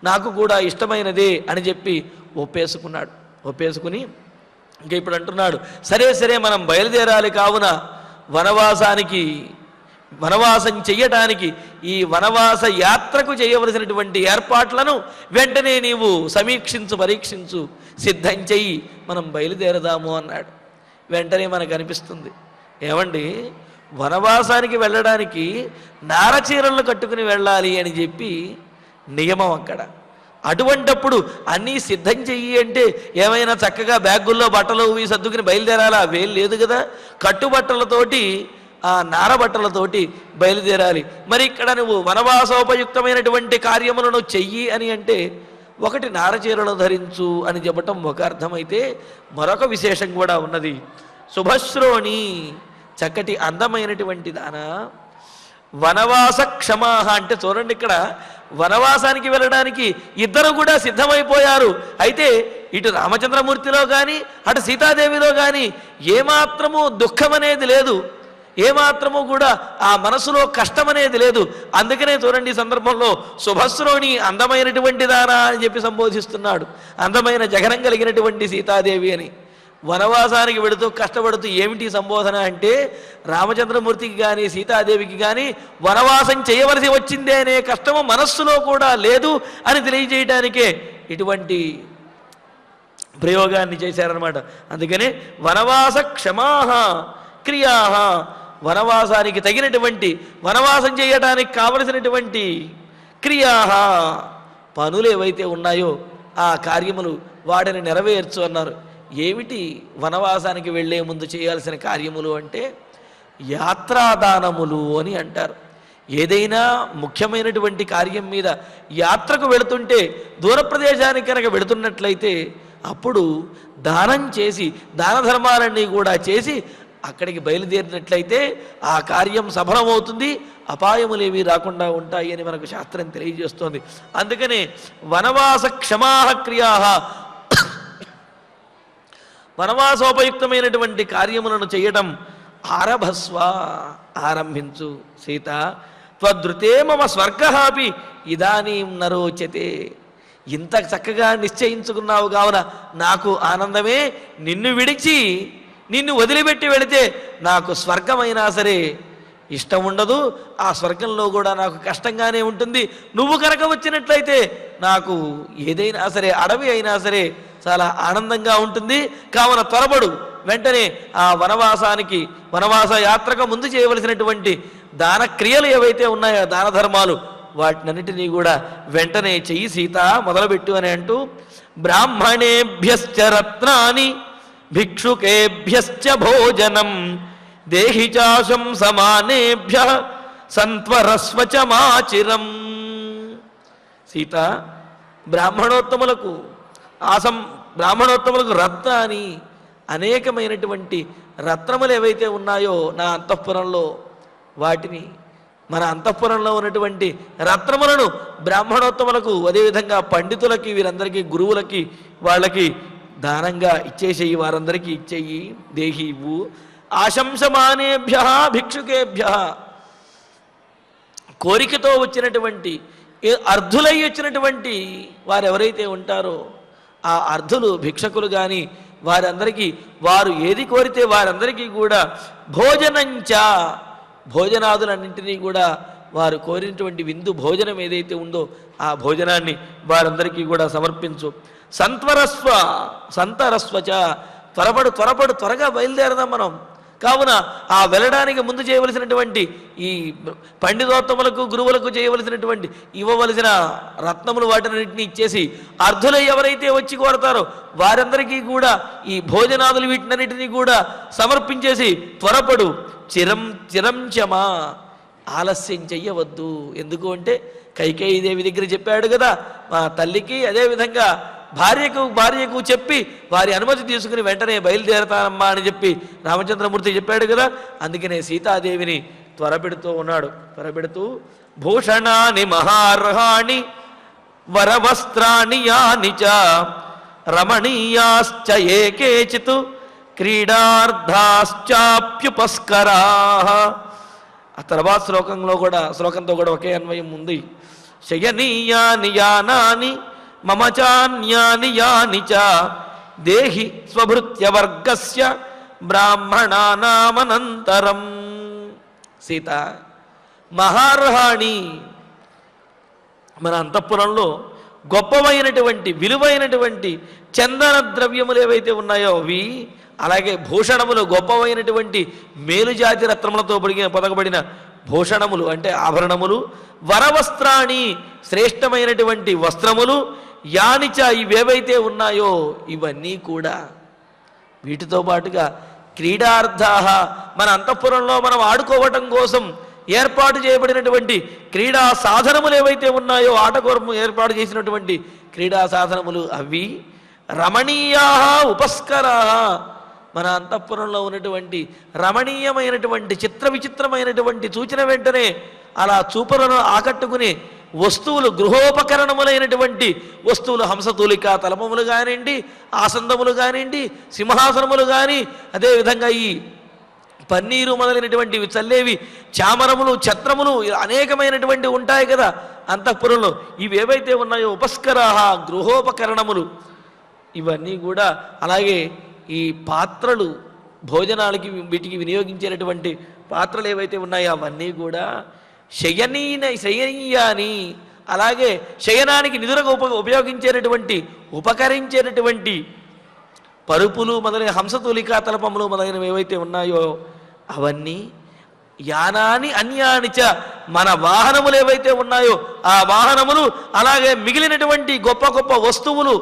నాకు కూడా ఇష్టమైనదే అని చెప్పి ఒప్పేసుకున్నాడు. ఒప్పేసుకుని ఇంకా ఇప్పుడు అంటున్నాడు, సరే మనం బయలుదేరాలి కావున వనవాసానికి వనవాసం చెయ్యటానికి ఈ వనవాస యాత్రకు చేయవలసినటువంటి ఏర్పాట్లను వెంటనే నీవు సమీక్షించు, పరీక్షించు, సిద్ధం చెయ్యి, మనం బయలుదేరదాము అన్నాడు. వెంటనే మనకు అనిపిస్తుంది, ఏమండి వనవాసానికి వెళ్ళడానికి నారచీరలు కట్టుకుని వెళ్ళాలి అని చెప్పి నియమం అక్కడ. అటువంటప్పుడు అన్నీ సిద్ధం చెయ్యి అంటే ఏమైనా చక్కగా బ్యాగుల్లో బట్టలు ఇవి సర్దుకుని బయలుదేరాలా? వేలు లేదు కదా. కట్టుబట్టలతోటి, ఆ నారబట్టలతోటి బయలుదేరాలి. మరి ఇక్కడ నువ్వు వనవాసోపయుక్తమైనటువంటి కార్యములను చెయ్యి అని అంటే ఒకటి నారచీరలు ధరించు అని చెప్పటం ఒక అర్థమైతే, మరొక విశేషం కూడా ఉన్నది. శుభశ్రోణి, చక్కటి అందమైనటువంటి దాన. వనవాస క్షమాహ అంటే చూడండి, ఇక్కడ వనవాసానికి వెళ్ళడానికి ఇద్దరు కూడా సిద్ధమైపోయారు. అయితే ఇటు రామచంద్రమూర్తిలో కానీ అటు సీతాదేవిలో కానీ ఏమాత్రము దుఃఖం అనేది లేదు, ఏమాత్రము కూడా ఆ మనసులో కష్టం అనేది లేదు. అందుకనే చూడండి ఈ సందర్భంలో శుభశ్రోణి, అందమైనటువంటి దానా అని చెప్పి సంబోధిస్తున్నాడు. అందమైన జగనం కలిగినటువంటి సీతాదేవి అని. వనవాసానికి వెళుతూ కష్టపడుతూ ఏమిటి సంబోధన అంటే, రామచంద్రమూర్తికి కానీ సీతాదేవికి కానీ వనవాసం చేయవలసి వచ్చిందే అనే కష్టము మనస్సులో కూడా లేదు అని తెలియజేయటానికే ఇటువంటి ప్రయోగాన్ని చేశారనమాట. అందుకనే వనవాస క్షమాహ క్రియాహ, వనవాసానికి తగినటువంటి, వనవాసం చేయటానికి కావలసినటువంటి క్రియాహ, పనులు ఏవైతే ఉన్నాయో ఆ కార్యములు వాటిని నెరవేర్చు అన్నారు. ఏమిటి వనవాసానికి వెళ్ళే ముందు చేయాల్సిన కార్యములు అంటే యాత్రాదానములు అని అంటారు. ఏదైనా ముఖ్యమైనటువంటి కార్యం మీద యాత్రకు వెళుతుంటే, దూర ప్రదేశానికి కనుక వెళుతున్నట్లయితే అప్పుడు దానం చేసి, దాన ధర్మాలన్నీ కూడా చేసి అక్కడికి బయలుదేరినట్లయితే ఆ కార్యం సఫలమవుతుంది, అపాయములేవి రాకుండా ఉంటాయి అని మనకు శాస్త్రం తెలియజేస్తోంది. అందుకనే వనవాస క్షమాహ క్రియాహ, వనవాసోపయుక్తమైనటువంటి కార్యములను చేయటం ఆరభస్వ, ఆరంభించు సీత. త్వదృతే మమ స్వర్గహాపి ఇదానీం నరోచతే, ఇంత చక్కగా నిశ్చయించుకున్నావు కావున నాకు ఆనందమే. నిన్ను విడిచి, నిన్ను వదిలిపెట్టి వెళితే నాకు స్వర్గమైనా సరే ఇష్టం ఉండదు, ఆ స్వర్గంలో కూడా నాకు కష్టంగానే ఉంటుంది. నువ్వు కనుక వచ్చినట్లయితే నాకు ఏదైనా సరే, అడవి అయినా సరే చాలా ఆనందంగా ఉంటుంది. కావున త్వరపడు, వెంటనే ఆ వనవాసానికి, వనవాస యాత్రకు ముందు చేయవలసినటువంటి దాన క్రియలు ఏవైతే ఉన్నాయో, దాన ధర్మాలు, వాటినన్నిటినీ కూడా వెంటనే చెయ్యి సీత, మొదలుపెట్టు అని అంటూ, బ్రాహ్మణేభ్యశ్చ రత్నాని భిక్షుకేభ్యశ్చ భోజనం దేహి చాశం సమానేభ్య సంత్వరస్వచ మాచిరం. సీత, బ్రాహ్మణోత్తములకు బ్రాహ్మణోత్తములకు రత్నాని, అనేకమైనటువంటి రత్నములు ఏవైతే ఉన్నాయో నా అంతఃపురంలో, వాటిని, మన అంతఃపురంలో ఉన్నటువంటి రత్నములను బ్రాహ్మణోత్తములకు, అదేవిధంగా పండితులకి, వీరందరికీ, గురువులకి, వాళ్ళకి దానంగా ఇచ్చేసేయి, వారందరికీ ఇచ్చేయి, దేహి ఇవ్వు. ఆశంసమానేభ్య భిక్షుకేభ్య, కోరికతో వచ్చినటువంటి, అర్ధులై వచ్చినటువంటి వారెవరైతే ఉంటారో ఆ అర్ధులు, భిక్షకులు కానీ వారందరికీ, వారు ఏది కోరితే వారందరికీ కూడా భోజనంచ, భోజనాదులన్నింటినీ కూడా వారు కోరినటువంటి విందు భోజనం ఏదైతే ఉందో ఆ భోజనాన్ని వారందరికీ కూడా సమర్పించు. సంత్వరస్వ, సంతరస్వచ, త్వరగా బయలుదేరదాం మనం. కావున ఆ వెళ్ళడానికి ముందు చేయవలసినటువంటి ఈ పండితోత్తములకు, గురువులకు చేయవలసినటువంటి, ఇవ్వవలసిన రత్నములు వాటినన్నింటినీ ఇచ్చేసి, అర్ధులు ఎవరైతే వచ్చి కోరతారో వారందరికీ కూడా ఈ భోజనాదులు వీటినన్నిటినీ కూడా సమర్పించేసి త్వరపడు. చిరంచమా, ఆలస్యం చెయ్యవద్దు. ఎందుకు అంటే కైకేయీదేవి దగ్గర చెప్పాడు కదా, మా తల్లికి అదేవిధంగా భార్యకు చెప్పి వారి అనుమతి తీసుకుని వెంటనే బయలుదేరతానమ్మా అని చెప్పి రామచంద్రమూర్తి చెప్పాడు కదా. అందుకనే సీతాదేవిని త్వరపెడుతూ ఉన్నాడు. త్వరపెడుతూ, భూషణాని మహార్హాణి వరవస్త్రాణి యాని చ రమణీయాశ్చ ఏకేచిత్ క్రీడార్థాశ్చాప్యుపస్కరాః. ఆ తర్వాత శ్లోకంతో కూడా ఒకే అన్వయం ఉంది. శయనీయాని యానాని మమ చాన్యాని యాని చ దేహి స్వభృత్యవర్గస్య బ్రాహ్మణానామనంతరం. సీత, మహార్హాణి, మన అంతఃపురంలో గొప్పమైనటువంటి విలువైనటువంటి చందన ద్రవ్యములు ఏవైతే ఉన్నాయో అవి, అలాగే భూషణములు గొప్పమైనటువంటి మేలుజాతి రత్నములతో పొదగబడిన భూషణములు అంటే ఆభరణములు, వరవస్త్రాణి శ్రేష్టమైనటువంటి వస్త్రములు, యానిచ ఇవేవైతే ఉన్నాయో ఇవన్నీ కూడా. వీటితో పాటుగా క్రీడార్థాహ, మన అంతఃపురంలో మనం ఆడుకోవటం కోసం ఏర్పాటు చేయబడినటువంటి క్రీడా సాధనములు ఏవైతే ఉన్నాయో, ఆట కొరకు ఏర్పాటు చేసినటువంటి క్రీడా సాధనములు అవి. రమణీయా ఉపస్కరా, మన అంతఃపురంలో ఉన్నటువంటి రమణీయమైనటువంటి చిత్ర విచిత్రమైనటువంటి చూచిన వెంటనే అలా చూపులను ఆకట్టుకునే వస్తువులు, గృహోపకరణములైనటువంటి వస్తువులు, హంసతూలిక తలపములు కానివ్వండి, ఆసందములు కానివ్వండి, సింహాసనములు కానీ, అదేవిధంగా ఈ పన్నీరు మొదలైనటువంటివి చల్లేవి చామరములు, ఛత్రములు, అనేకమైనటువంటి ఉంటాయి కదా అంతఃపురంలో. ఇవి ఏవైతే ఉన్నాయో ఉపస్కరాహ గృహోపకరణములు ఇవన్నీ కూడా. అలాగే ఈ పాత్రలు, భోజనాలకి వీటికి వినియోగించేటటువంటి పాత్రలు ఏవైతే ఉన్నాయో అవన్నీ కూడా. శయనీయాని, అలాగే శయనానికి నిధులకు ఉపయోగించేటటువంటి ఉపకరించేటటువంటి పరుపులు మొదలైన హంసతూలిక తలపములు మొదలైనవి ఏవైతే ఉన్నాయో అవన్నీ. యానాని అన్యానిచ, మన వాహనములు ఏవైతే ఉన్నాయో ఆ వాహనములు, అలాగే మిగిలినటువంటి గొప్ప గొప్ప వస్తువులు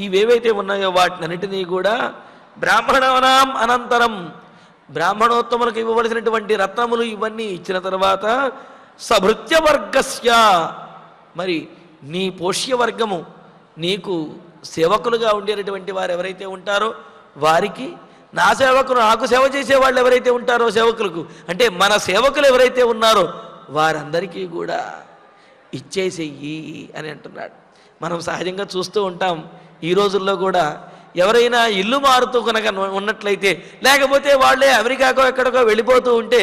ఇవేవైతే ఉన్నాయో వాటినన్నిటినీ కూడా. బ్రాహ్మణానాం అనంతరం, బ్రాహ్మణోత్తములకు ఇవ్వవలసినటువంటి రత్నములు ఇవన్నీ ఇచ్చిన తర్వాత సభృత్యవర్గస్య, మరి నీ పోష్యవర్గము, నీకు సేవకులుగా ఉండేటటువంటి వారు ఎవరైతే ఉంటారో వారికి, నా సేవకులు నాకు సేవ చేసే వాళ్ళు ఎవరైతే ఉంటారో సేవకులకు, అంటే మన సేవకులు ఎవరైతే ఉన్నారో వారందరికీ కూడా ఇచ్చేసేయి అని అంటున్నాడు. మనం సహజంగా చూస్తూ ఉంటాం ఈ రోజుల్లో కూడా. ఎవరైనా ఇల్లు మారుతూ కనుక ఉన్నట్లయితే, లేకపోతే వాళ్ళే అమెరికాకో ఎక్కడికో వెళ్ళిపోతూ ఉంటే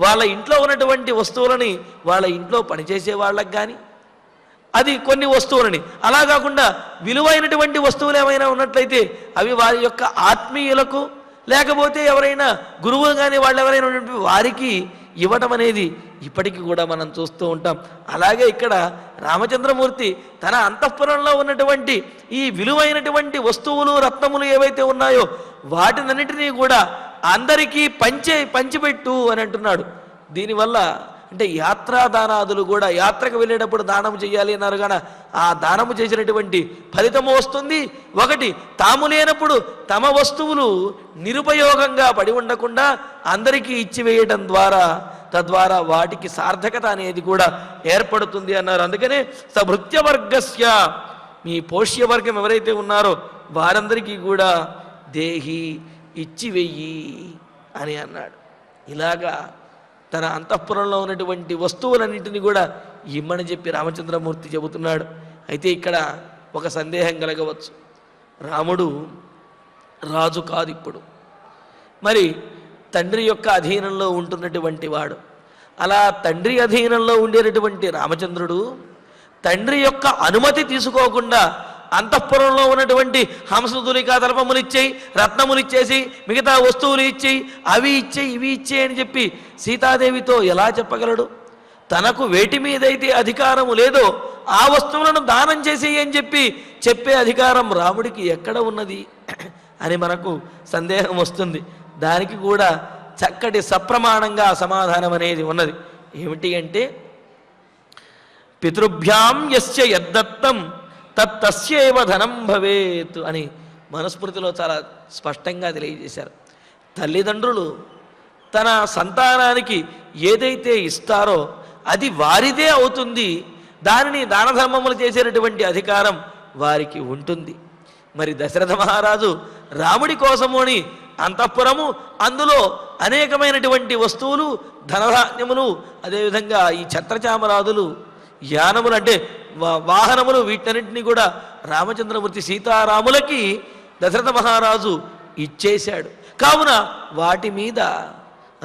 వాళ్ళ ఇంట్లో ఉన్నటువంటి వస్తువులని వాళ్ళ ఇంట్లో పనిచేసే వాళ్ళకి కానీ, అది కొన్ని వస్తువులని, అలా కాకుండా విలువైనటువంటి వస్తువులు ఏమైనా ఉన్నట్లయితే అవి వారి యొక్క ఆత్మీయులకు, లేకపోతే ఎవరైనా గురువులు కానీ వాళ్ళు ఎవరైనా ఉన్నటువంటి వారికి ఇవ్వటం అనేది ఇప్పటికీ కూడా మనం చూస్తూ ఉంటాం. అలాగే ఇక్కడ రామచంద్రమూర్తి తన అంతఃపురంలో ఉన్నటువంటి ఈ విలువైనటువంటి వస్తువులు, రత్నములు ఏవైతే ఉన్నాయో వాటినన్నిటినీ కూడా అందరికీ పంచిపెట్టు అని అంటున్నాడు. దీనివల్ల అంటే యాత్రాదానాదులు కూడా, యాత్రకు వెళ్ళేటప్పుడు దానము చేయాలి అన్నారు కానీ ఆ దానము చేసినటువంటి ఫలితము వస్తుంది. ఒకటి, తాము లేనప్పుడు తమ వస్తువులు నిరుపయోగంగా పడి ఉండకుండా అందరికీ ఇచ్చివేయటం ద్వారా, తద్వారా వాటికి సార్థకత అనేది కూడా ఏర్పడుతుంది అన్నారు. అందుకనే సభృత్యవర్గస్య, మీ పోష్యవర్గం ఎవరైతే ఉన్నారో వారందరికీ కూడా దేహి, ఇచ్చివెయ్యి అని అన్నాడు. ఇలాగా తన అంతఃపురంలో ఉన్నటువంటి వస్తువులన్నింటినీ కూడా ఇమ్మని చెప్పి రామచంద్రమూర్తి చెబుతున్నాడు. అయితే ఇక్కడ ఒక సందేహం కలగవచ్చు. రాముడు రాజు కాదు ఇప్పుడు, మరి తండ్రి యొక్క అధీనంలో ఉంటున్నటువంటి వాడు. అలా తండ్రి అధీనంలో ఉండేటటువంటి రామచంద్రుడు తండ్రి యొక్క అనుమతి తీసుకోకుండా అంతఃపురంలో ఉన్నటువంటి హంసతులికా తల్పములు ఇచ్చేయి, రత్నములు ఇచ్చేసి, మిగతా వస్తువులు ఇచ్చేయి, అవి ఇచ్చేయి, ఇవి ఇచ్చేయి అని చెప్పి సీతాదేవితో ఎలా చెప్పగలడు? తనకు వేటి మీదైతే అధికారము లేదో ఆ వస్తువులను దానం చేసేయి అని చెప్పి చెప్పే అధికారం రాముడికి ఎక్కడ ఉన్నది అని మనకు సందేహం వస్తుంది. దానికి కూడా చక్కటి సప్రమాణంగా సమాధానం అనేది ఉన్నది. ఏమిటి అంటే, పితృభ్యాం యస్య యద్దత్తం తత్తస్యేవ ధనం భవేత్ అని మనుస్మృతిలో చాలా స్పష్టంగా తెలియజేశారు. తల్లిదండ్రులు తన సంతానానికి ఏదైతే ఇస్తారో అది వారిదే అవుతుంది. దానిని దాన ధర్మములు చేసేటటువంటి అధికారం వారికి ఉంటుంది. మరి దశరథ మహారాజు రాముడి కోసము అని అంతఃపురము, అందులో అనేకమైనటువంటి వస్తువులు, ధనధాన్యములు, అదేవిధంగా ఈ ఛత్రచామరాదులు, యానములు అంటే వాహనములు, వీటన్నింటినీ కూడా రామచంద్రమూర్తి సీతారాములకి దశరథ మహారాజు ఇచ్చేశాడు. కావున వాటి మీద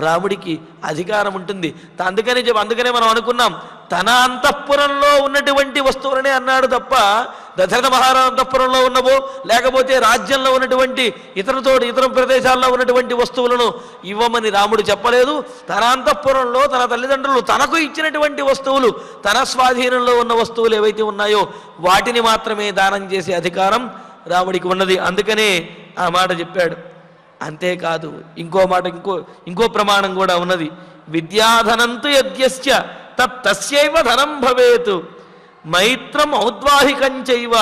రాముడికి అధికారం ఉంటుంది. అందుకనే మనం అనుకున్నాం, తన అంతఃపురంలో ఉన్నటువంటి వస్తువులనే అన్నాడు తప్ప దశరథ మహారాజు అంతఃపురంలో ఉన్నవో లేకపోతే రాజ్యంలో ఉన్నటువంటి ఇతర ప్రదేశాల్లో ఉన్నటువంటి వస్తువులను ఇవ్వమని రాముడు చెప్పలేదు. తన అంతఃపురంలో తన తల్లిదండ్రులు తనకు ఇచ్చినటువంటి వస్తువులు, తన స్వాధీనంలో ఉన్న వస్తువులు ఏవైతే ఉన్నాయో వాటిని మాత్రమే దానం చేసే అధికారం రాముడికి ఉన్నది. అందుకనే ఆ మాట చెప్పాడు. అంతేకాదు ఇంకో మాట, ఇంకో ప్రమాణం కూడా ఉన్నది. విద్యాధనంతు యద్యస్య తస్యైవ ధనం భవేత్, మైత్రం ఔద్వాహికంచైవ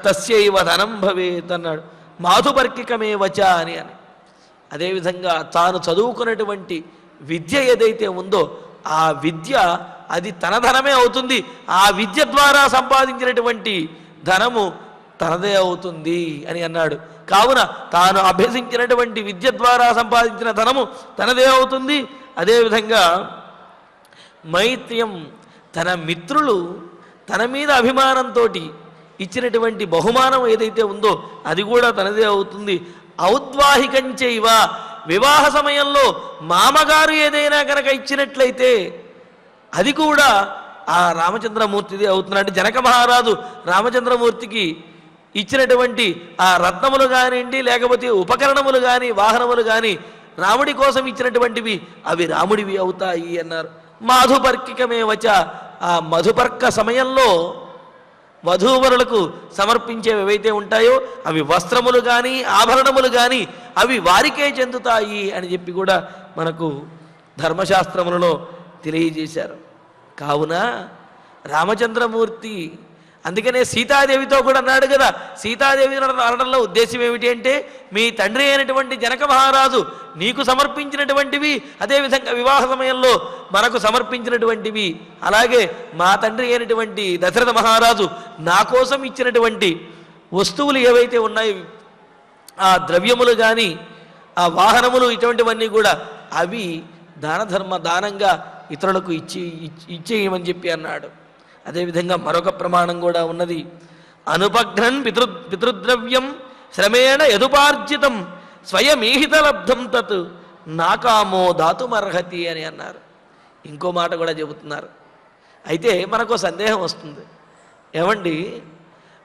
తస్యైవ ధనం భవేత్ అన్నాడు. మాధుపర్కికమే వచ అని. అదేవిధంగా తాను చదువుకున్నటువంటి విద్య ఏదైతే ఉందో ఆ విద్య అది తన ధనమే అవుతుంది. ఆ విద్య ద్వారా సంపాదించినటువంటి ధనము తనదే అవుతుంది అని అన్నాడు. కావున తాను అభ్యసించినటువంటి విద్య ద్వారా సంపాదించిన ధనము తనదే అవుతుంది. అదేవిధంగా మైత్ర్యం, తన మిత్రులు తన మీద అభిమానంతో ఇచ్చినటువంటి బహుమానం ఏదైతే ఉందో అది కూడా తనదే అవుతుంది. ఔద్వాహికంచైవ, వివాహ సమయంలో మామగారు ఏదైనా కనుక ఇచ్చినట్లయితే అది కూడా ఆ రామచంద్రమూర్తిదే అవుతున్నాడు. జనక మహారాజు రామచంద్రమూర్తికి ఇచ్చినటువంటి ఆ రత్నములు కానివ్వండి, లేకపోతే ఉపకరణములు కానీ, వాహనములు కానీ రాముడి కోసం ఇచ్చినటువంటివి అవి రాముడివి అవుతాయి అన్నారు. మాధుపర్కికమే వచ, ఆ మధుపర్క సమయంలో వధూవరులకు సమర్పించేవి ఏవైతే ఉంటాయో అవి వస్త్రములు కానీ ఆభరణములు కానీ అవి వారికే చెందుతాయి అని చెప్పి కూడా మనకు ధర్మశాస్త్రములలో తెలియజేశారు. కావున రామచంద్రమూర్తి అందుకనే సీతాదేవితో కూడా అన్నాడు కదా. సీతాదేవి అనడంలో ఉద్దేశం ఏమిటి అంటే, మీ తండ్రి అయినటువంటి జనక మహారాజు నీకు సమర్పించినటువంటివి, అదేవిధంగా వివాహ సమయంలో మనకు సమర్పించినటువంటివి, అలాగే మా తండ్రి అయినటువంటి దశరథ మహారాజు నా కోసం ఇచ్చినటువంటి వస్తువులు ఏవైతే ఉన్నాయో ఆ ద్రవ్యములు కానీ ఆ వాహనములు ఇటువంటివన్నీ కూడా అవి దానంగా ఇతరులకు ఇచ్చేయమని చెప్పి అన్నాడు. అదేవిధంగా మరొక ప్రమాణం కూడా ఉన్నది. అనుపఘ్నన్ పితృద్రవ్యం శ్రమేణ యదుపార్జితం స్వయమీహిత లబ్ధం తత్ నాకామో దాతుమర్హతి అని అన్నారు. ఇంకో మాట కూడా చెబుతున్నారు. అయితే మనకు సందేహం వస్తుంది. ఏమండి,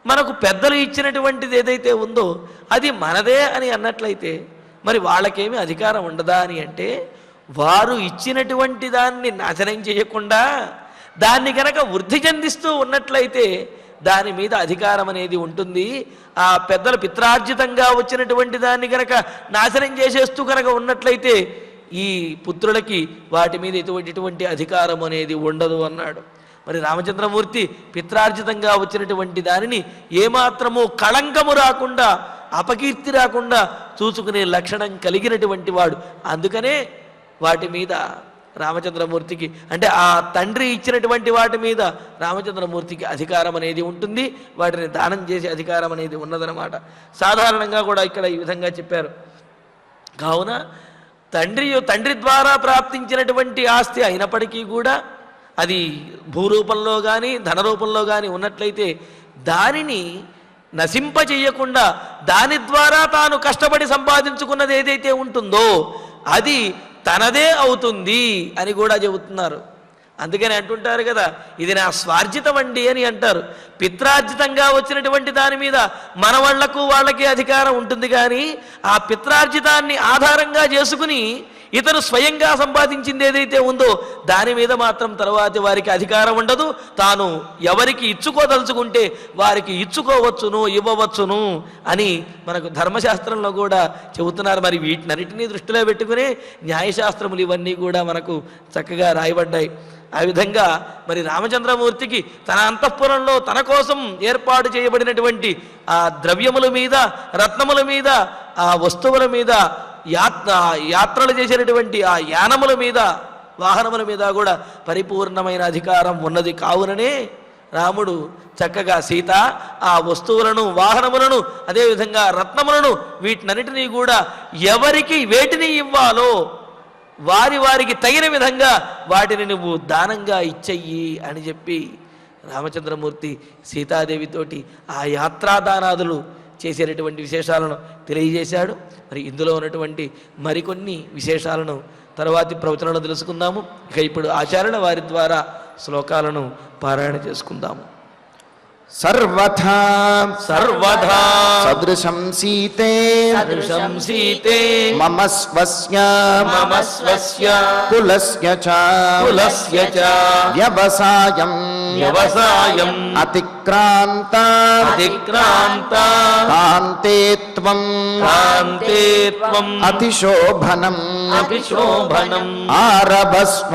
మనకు పెద్దలు ఇచ్చినటువంటిది ఏదైతే ఉందో అది మనదే అని అన్నట్లయితే మరి వాళ్ళకేమీ అధికారం ఉండదా అని అంటే, వారు ఇచ్చినటువంటి దాన్ని నాశనం చేయకుండా దాన్ని కనుక వృద్ధి చెందిస్తూ ఉన్నట్లయితే దాని మీద అధికారం అనేది ఉంటుంది. ఆ పెద్దలు పిత్రార్జితంగా వచ్చినటువంటి దాన్ని కనుక నాశనం చేసేస్తూ కనుక ఉన్నట్లయితే ఈ పుత్రులకి వాటి మీద ఎటువంటి అధికారం అనేది ఉండదు అన్నాడు. మరి రామచంద్రమూర్తి పిత్రార్జితంగా వచ్చినటువంటి దానిని ఏమాత్రము కళంకము రాకుండా, అపకీర్తి రాకుండా చూసుకునే లక్షణం కలిగినటువంటి వాడు. అందుకనే వాటి మీద రామచంద్రమూర్తికి, అంటే ఆ తండ్రి ఇచ్చినటువంటి వాటి మీద రామచంద్రమూర్తికి అధికారం అనేది ఉంటుంది. వాటిని దానం చేసే అధికారం అనేది ఉన్నదన్నమాట. సాధారణంగా కూడా ఇక్కడ ఈ విధంగా చెప్పారు. కావున తండ్రి ద్వారా ప్రాప్తించినటువంటి ఆస్తి అయినప్పటికీ కూడా అది భూరూపంలో కానీ ధన రూపంలో కానీ ఉన్నట్లయితే దానిని నశింపచేయకుండా దాని ద్వారా తాను కష్టపడి సంపాదించుకున్నది ఏదైతే ఉంటుందో అది తనదే అవుతుంది అని కూడా చెబుతున్నారు. అందుకని అంటుంటారు కదా, ఇది నా స్వార్జితం అండి అని అంటారు. పిత్రార్జితంగా వచ్చినటువంటి దాని మీద మన వాళ్ళకి అధికారం ఉంటుంది, కానీ ఆ పిత్రార్జితాన్ని ఆధారంగా చేసుకుని ఇతను స్వయంగా సంపాదించింది ఏదైతే ఉందో దాని మీద మాత్రం తరువాతి వారికి అధికారం ఉండదు. తాను ఎవరికి ఇచ్చుకోదలుచుకుంటే వారికి ఇచ్చుకోవచ్చును, ఇవ్వవచ్చును అని మనకు ధర్మశాస్త్రంలో కూడా చెబుతున్నారు. మరి వీటినన్నిటినీ దృష్టిలో పెట్టుకుని న్యాయశాస్త్రములు ఇవన్నీ కూడా మనకు చక్కగా రాయబడ్డాయి. ఆ విధంగా మరి రామచంద్రమూర్తికి తన అంతఃపురంలో తన కోసం ఏర్పాటు చేయబడినటువంటి ఆ ద్రవ్యముల మీద, రత్నముల మీద, ఆ వస్తువుల మీద, యాత్రలు చేసినటువంటి ఆ యానముల మీద, వాహనముల మీద కూడా పరిపూర్ణమైన అధికారం ఉన్నది. కావుననే రాముడు చక్కగా సీత ఆ వస్తువులను, వాహనములను, అదేవిధంగా రత్నములను వీటినన్నిటినీ కూడా ఎవరికి వేటిని ఇవ్వాలో వారికి తగిన విధంగా వాటిని నువ్వు దానంగా ఇచ్చెయ్యి అని చెప్పి రామచంద్రమూర్తి సీతాదేవితోటి ఆ యాత్రాదానాదులు చేసేటటువంటి విశేషాలను తెలియజేశాడు. మరి ఇందులో ఉన్నటువంటి మరికొన్ని విశేషాలను తర్వాతి ప్రవచనంలో తెలుసుకుందాము. ఇక ఇప్పుడు ఆచార్యుల వారి ద్వారా శ్లోకాలను పారాయణ చేసుకుందాము. సర్వథా సర్వదా సదృశం సీతే సదృశం సీతే మమ స్వస్య మమ స్వస్య కులస్య చ కులస్య చ వ్యవసాయం వ్యవసాయం అతిక్రాంత అతిక్రాంత కాంతే త్వం కాంతే త్వం అతిశోభనం అభిశోభనం ఆరభస్వ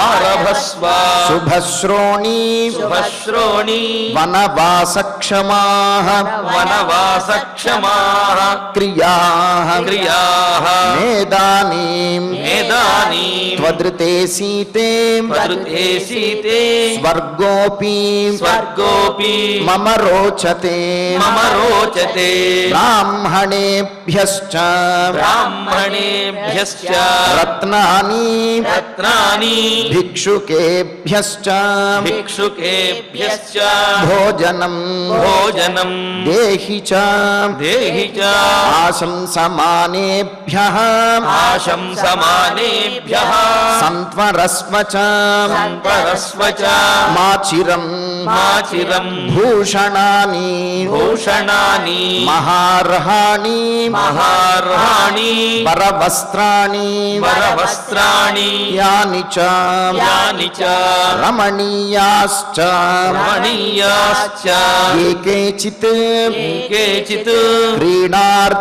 ఆరభస్వ శుభశ్రోణి శుభశ్రోణి వనవాసక్షమాః వనవాసక్షమాః క్రియాః క్రియాః మేదానీం మేదానీం త్వదృతే సీతే వదృతే సీతే స్వర్గోపి స్వర్గోపి మమ రోచతే మమ రోచతే బ్రాహ్మణేభ్యశ్చ బ్రాహ్మణేభ్యశ్చ రత్నాని రత్నాని భిక్షుకేభ్యశ్చ భిక్షుకేభ్యశ్చ భోజనం భోజనం దేహి చ దేహి చ ఆశంసమానేభ్యః ఆశంసమానేభ్యః సంత్వరస్వ చ సంపరస్వ చ మాచిరం మాచిరం భూషణాని భూషణాని మహార్హాణి మహార్హాణి పరవస్త్రాణి వరవస్త్రాణి యాని చ యాని చ రమణీయాశ్చ రమణీయాశ్చ ఏకేచిత్ కేచిత్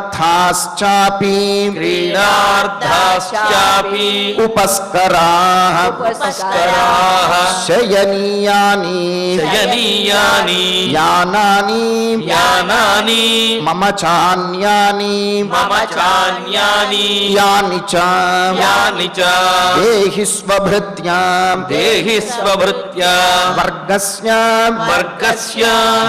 క్రీడార్థాశ్చాపి క్రీడార్థాశ్చాపి ఉపస్కరాః ఉపస్కరాః శయనీయాని శయనీయాని యానాని యానాని మమ చాన్యాని మమ చాన్యాని యాని చ యాని చ దేహి స్వభృత్యాం దేహి స్వభృత్యా వర్గస్య వర్గస్య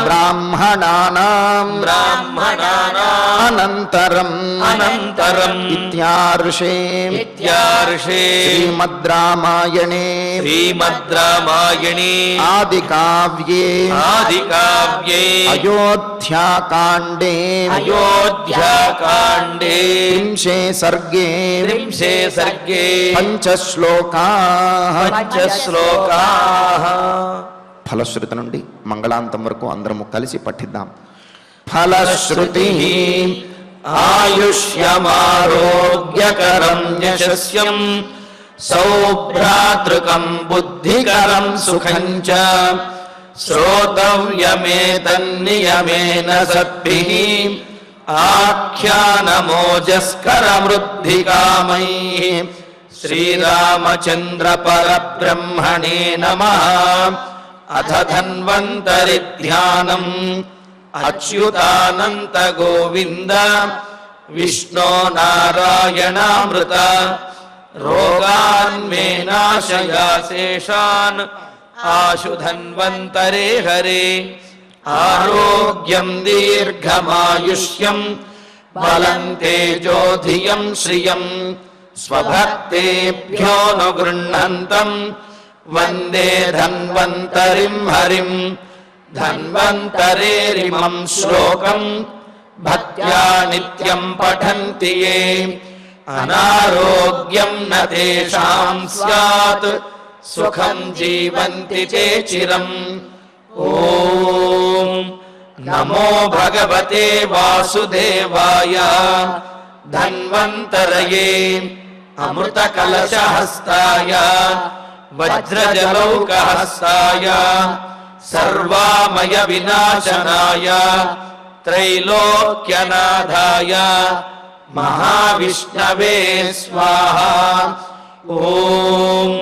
బ్రాహ్మణానాం బ్రాహ్మణానాం అనంతరం అనంతరం ఇత్యార్షే ఇత్యార్షే శ్రీమద్ రామాయణే శ్రీమద్ రామాయణే ఆదికావ్యే ఆదికావ్యే అయోధ్యాకాండే అయోధ్యాకాండే త్రింశే సర్గే త్రింశే సర్గే పంచశ్లోకాః పంచశ్లోకాః. ఫలశ్రుతి నుండి మంగళాంతం వరకు అందరము కలిసి పఠిద్దాం. ఫలశ్రుతి ఆయుష్యమారోగ్యకరం యశస్యం సౌభ్రాతృకం బుద్ధికరం సుఖం చ శ్రోతవ్యమేతన్నియమేన సద్భిః ఆఖ్యానమోజస్కరమృద్ధికామైః. శ్రీరామచంద్ర పరబ్రహ్మణే నమః. అథ ధన్వంతరి ధ్యానం అచ్యుతానంత గోవింద విష్ణో నారాయణామృత రోగాన్మే నాశయాశేషాన్ ఆశు ధన్వంతరే హరే. ఆరోగ్యం దీర్ఘమాయుష్యం బలం తేజోధియం శ్రియం స్వభక్తేభ్యోనుగృహంతం వందే ధన్వంతరిం హరిం. ధన్వంతరేరిమం శ్లోకం భక్త్యా నిత్యం పఠంతి యే అనారోగ్యం న తేషాం స్యాత్ సుఖం జీవంతి తే చిరం. ఓం నమో భగవతే వాసుదేవాయ ధన్వంతరయే అమృతకలశహస్తాయ వజ్రజలౌకహస్తాయ సర్వామయ వినాశనాయ త్రైలోక్యనాథాయ మహావిష్ణవే స్వాహా. ఓం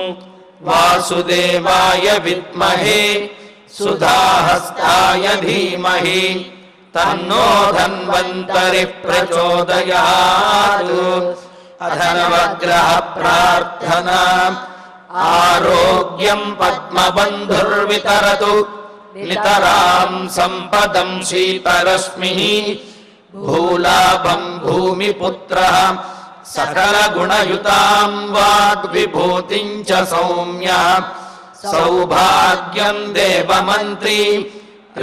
వాసుదేవాయ విద్మహే సుధాహస్తాయ ధీమహి తన్నో ధన్వంతరి ప్రచోదయాత్. అధనవగ్రహ ప్రార్థనా ఆరోగ్యం పద్మబంధుర్వితరతు నితరాం సంపదం శీతరశ్మి భూలాభం భూమిపుత్రః సకలగుణయుతాం వాగ్విభూతిం చ సౌమ్య సౌభాగ్యం దేవమంత్రి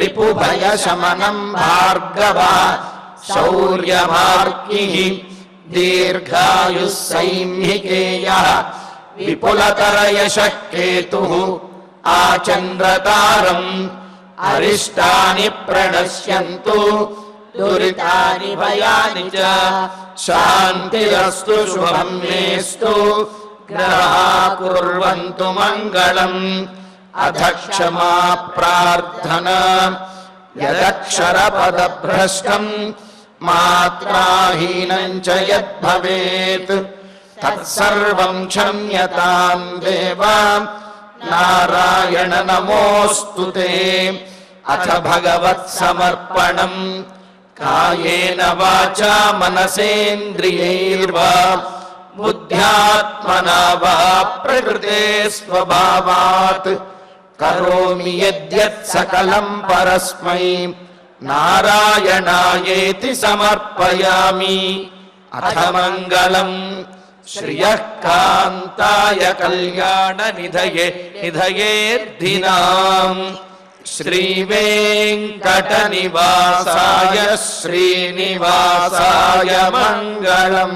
రిపుభయశమనం భార్గవ శౌర్యమార్కిః దీర్ఘాయుః సైంహికేయః విపులతరయశః కేతుః ఆచంద్రతారం అరిష్టాని ప్రణశ్యంతు దురితాని భయాని చ శాంతిరస్తు శుభం మేస్తు గ్రహా కుర్వంతు మంగళం. అధ క్షమా ప్రార్థనా యదక్షర పదభ్రష్టం మాత్రాహీనం చ యద్భవేత్ తత్సర్వం క్షమ్యతాం దేవా నారాయణ నమోస్తుతే. అథ భగవత్ సమర్పణం కాయేన వాచా మనసేంద్రియైర్వా బుద్ధ్యాత్మనా వా ప్రకృతే స్వభావాత్ కరోమి యద్యత్ సకలం పరస్మై నారాయణాయేతి సమర్పయామి. అథ మంగళం శ్రియః కాంతాయ కళ్యాణ నిధయేర్థినాం శ్రీవేంకట నివాసాయ శ్రీనివాసాయ మంగళం.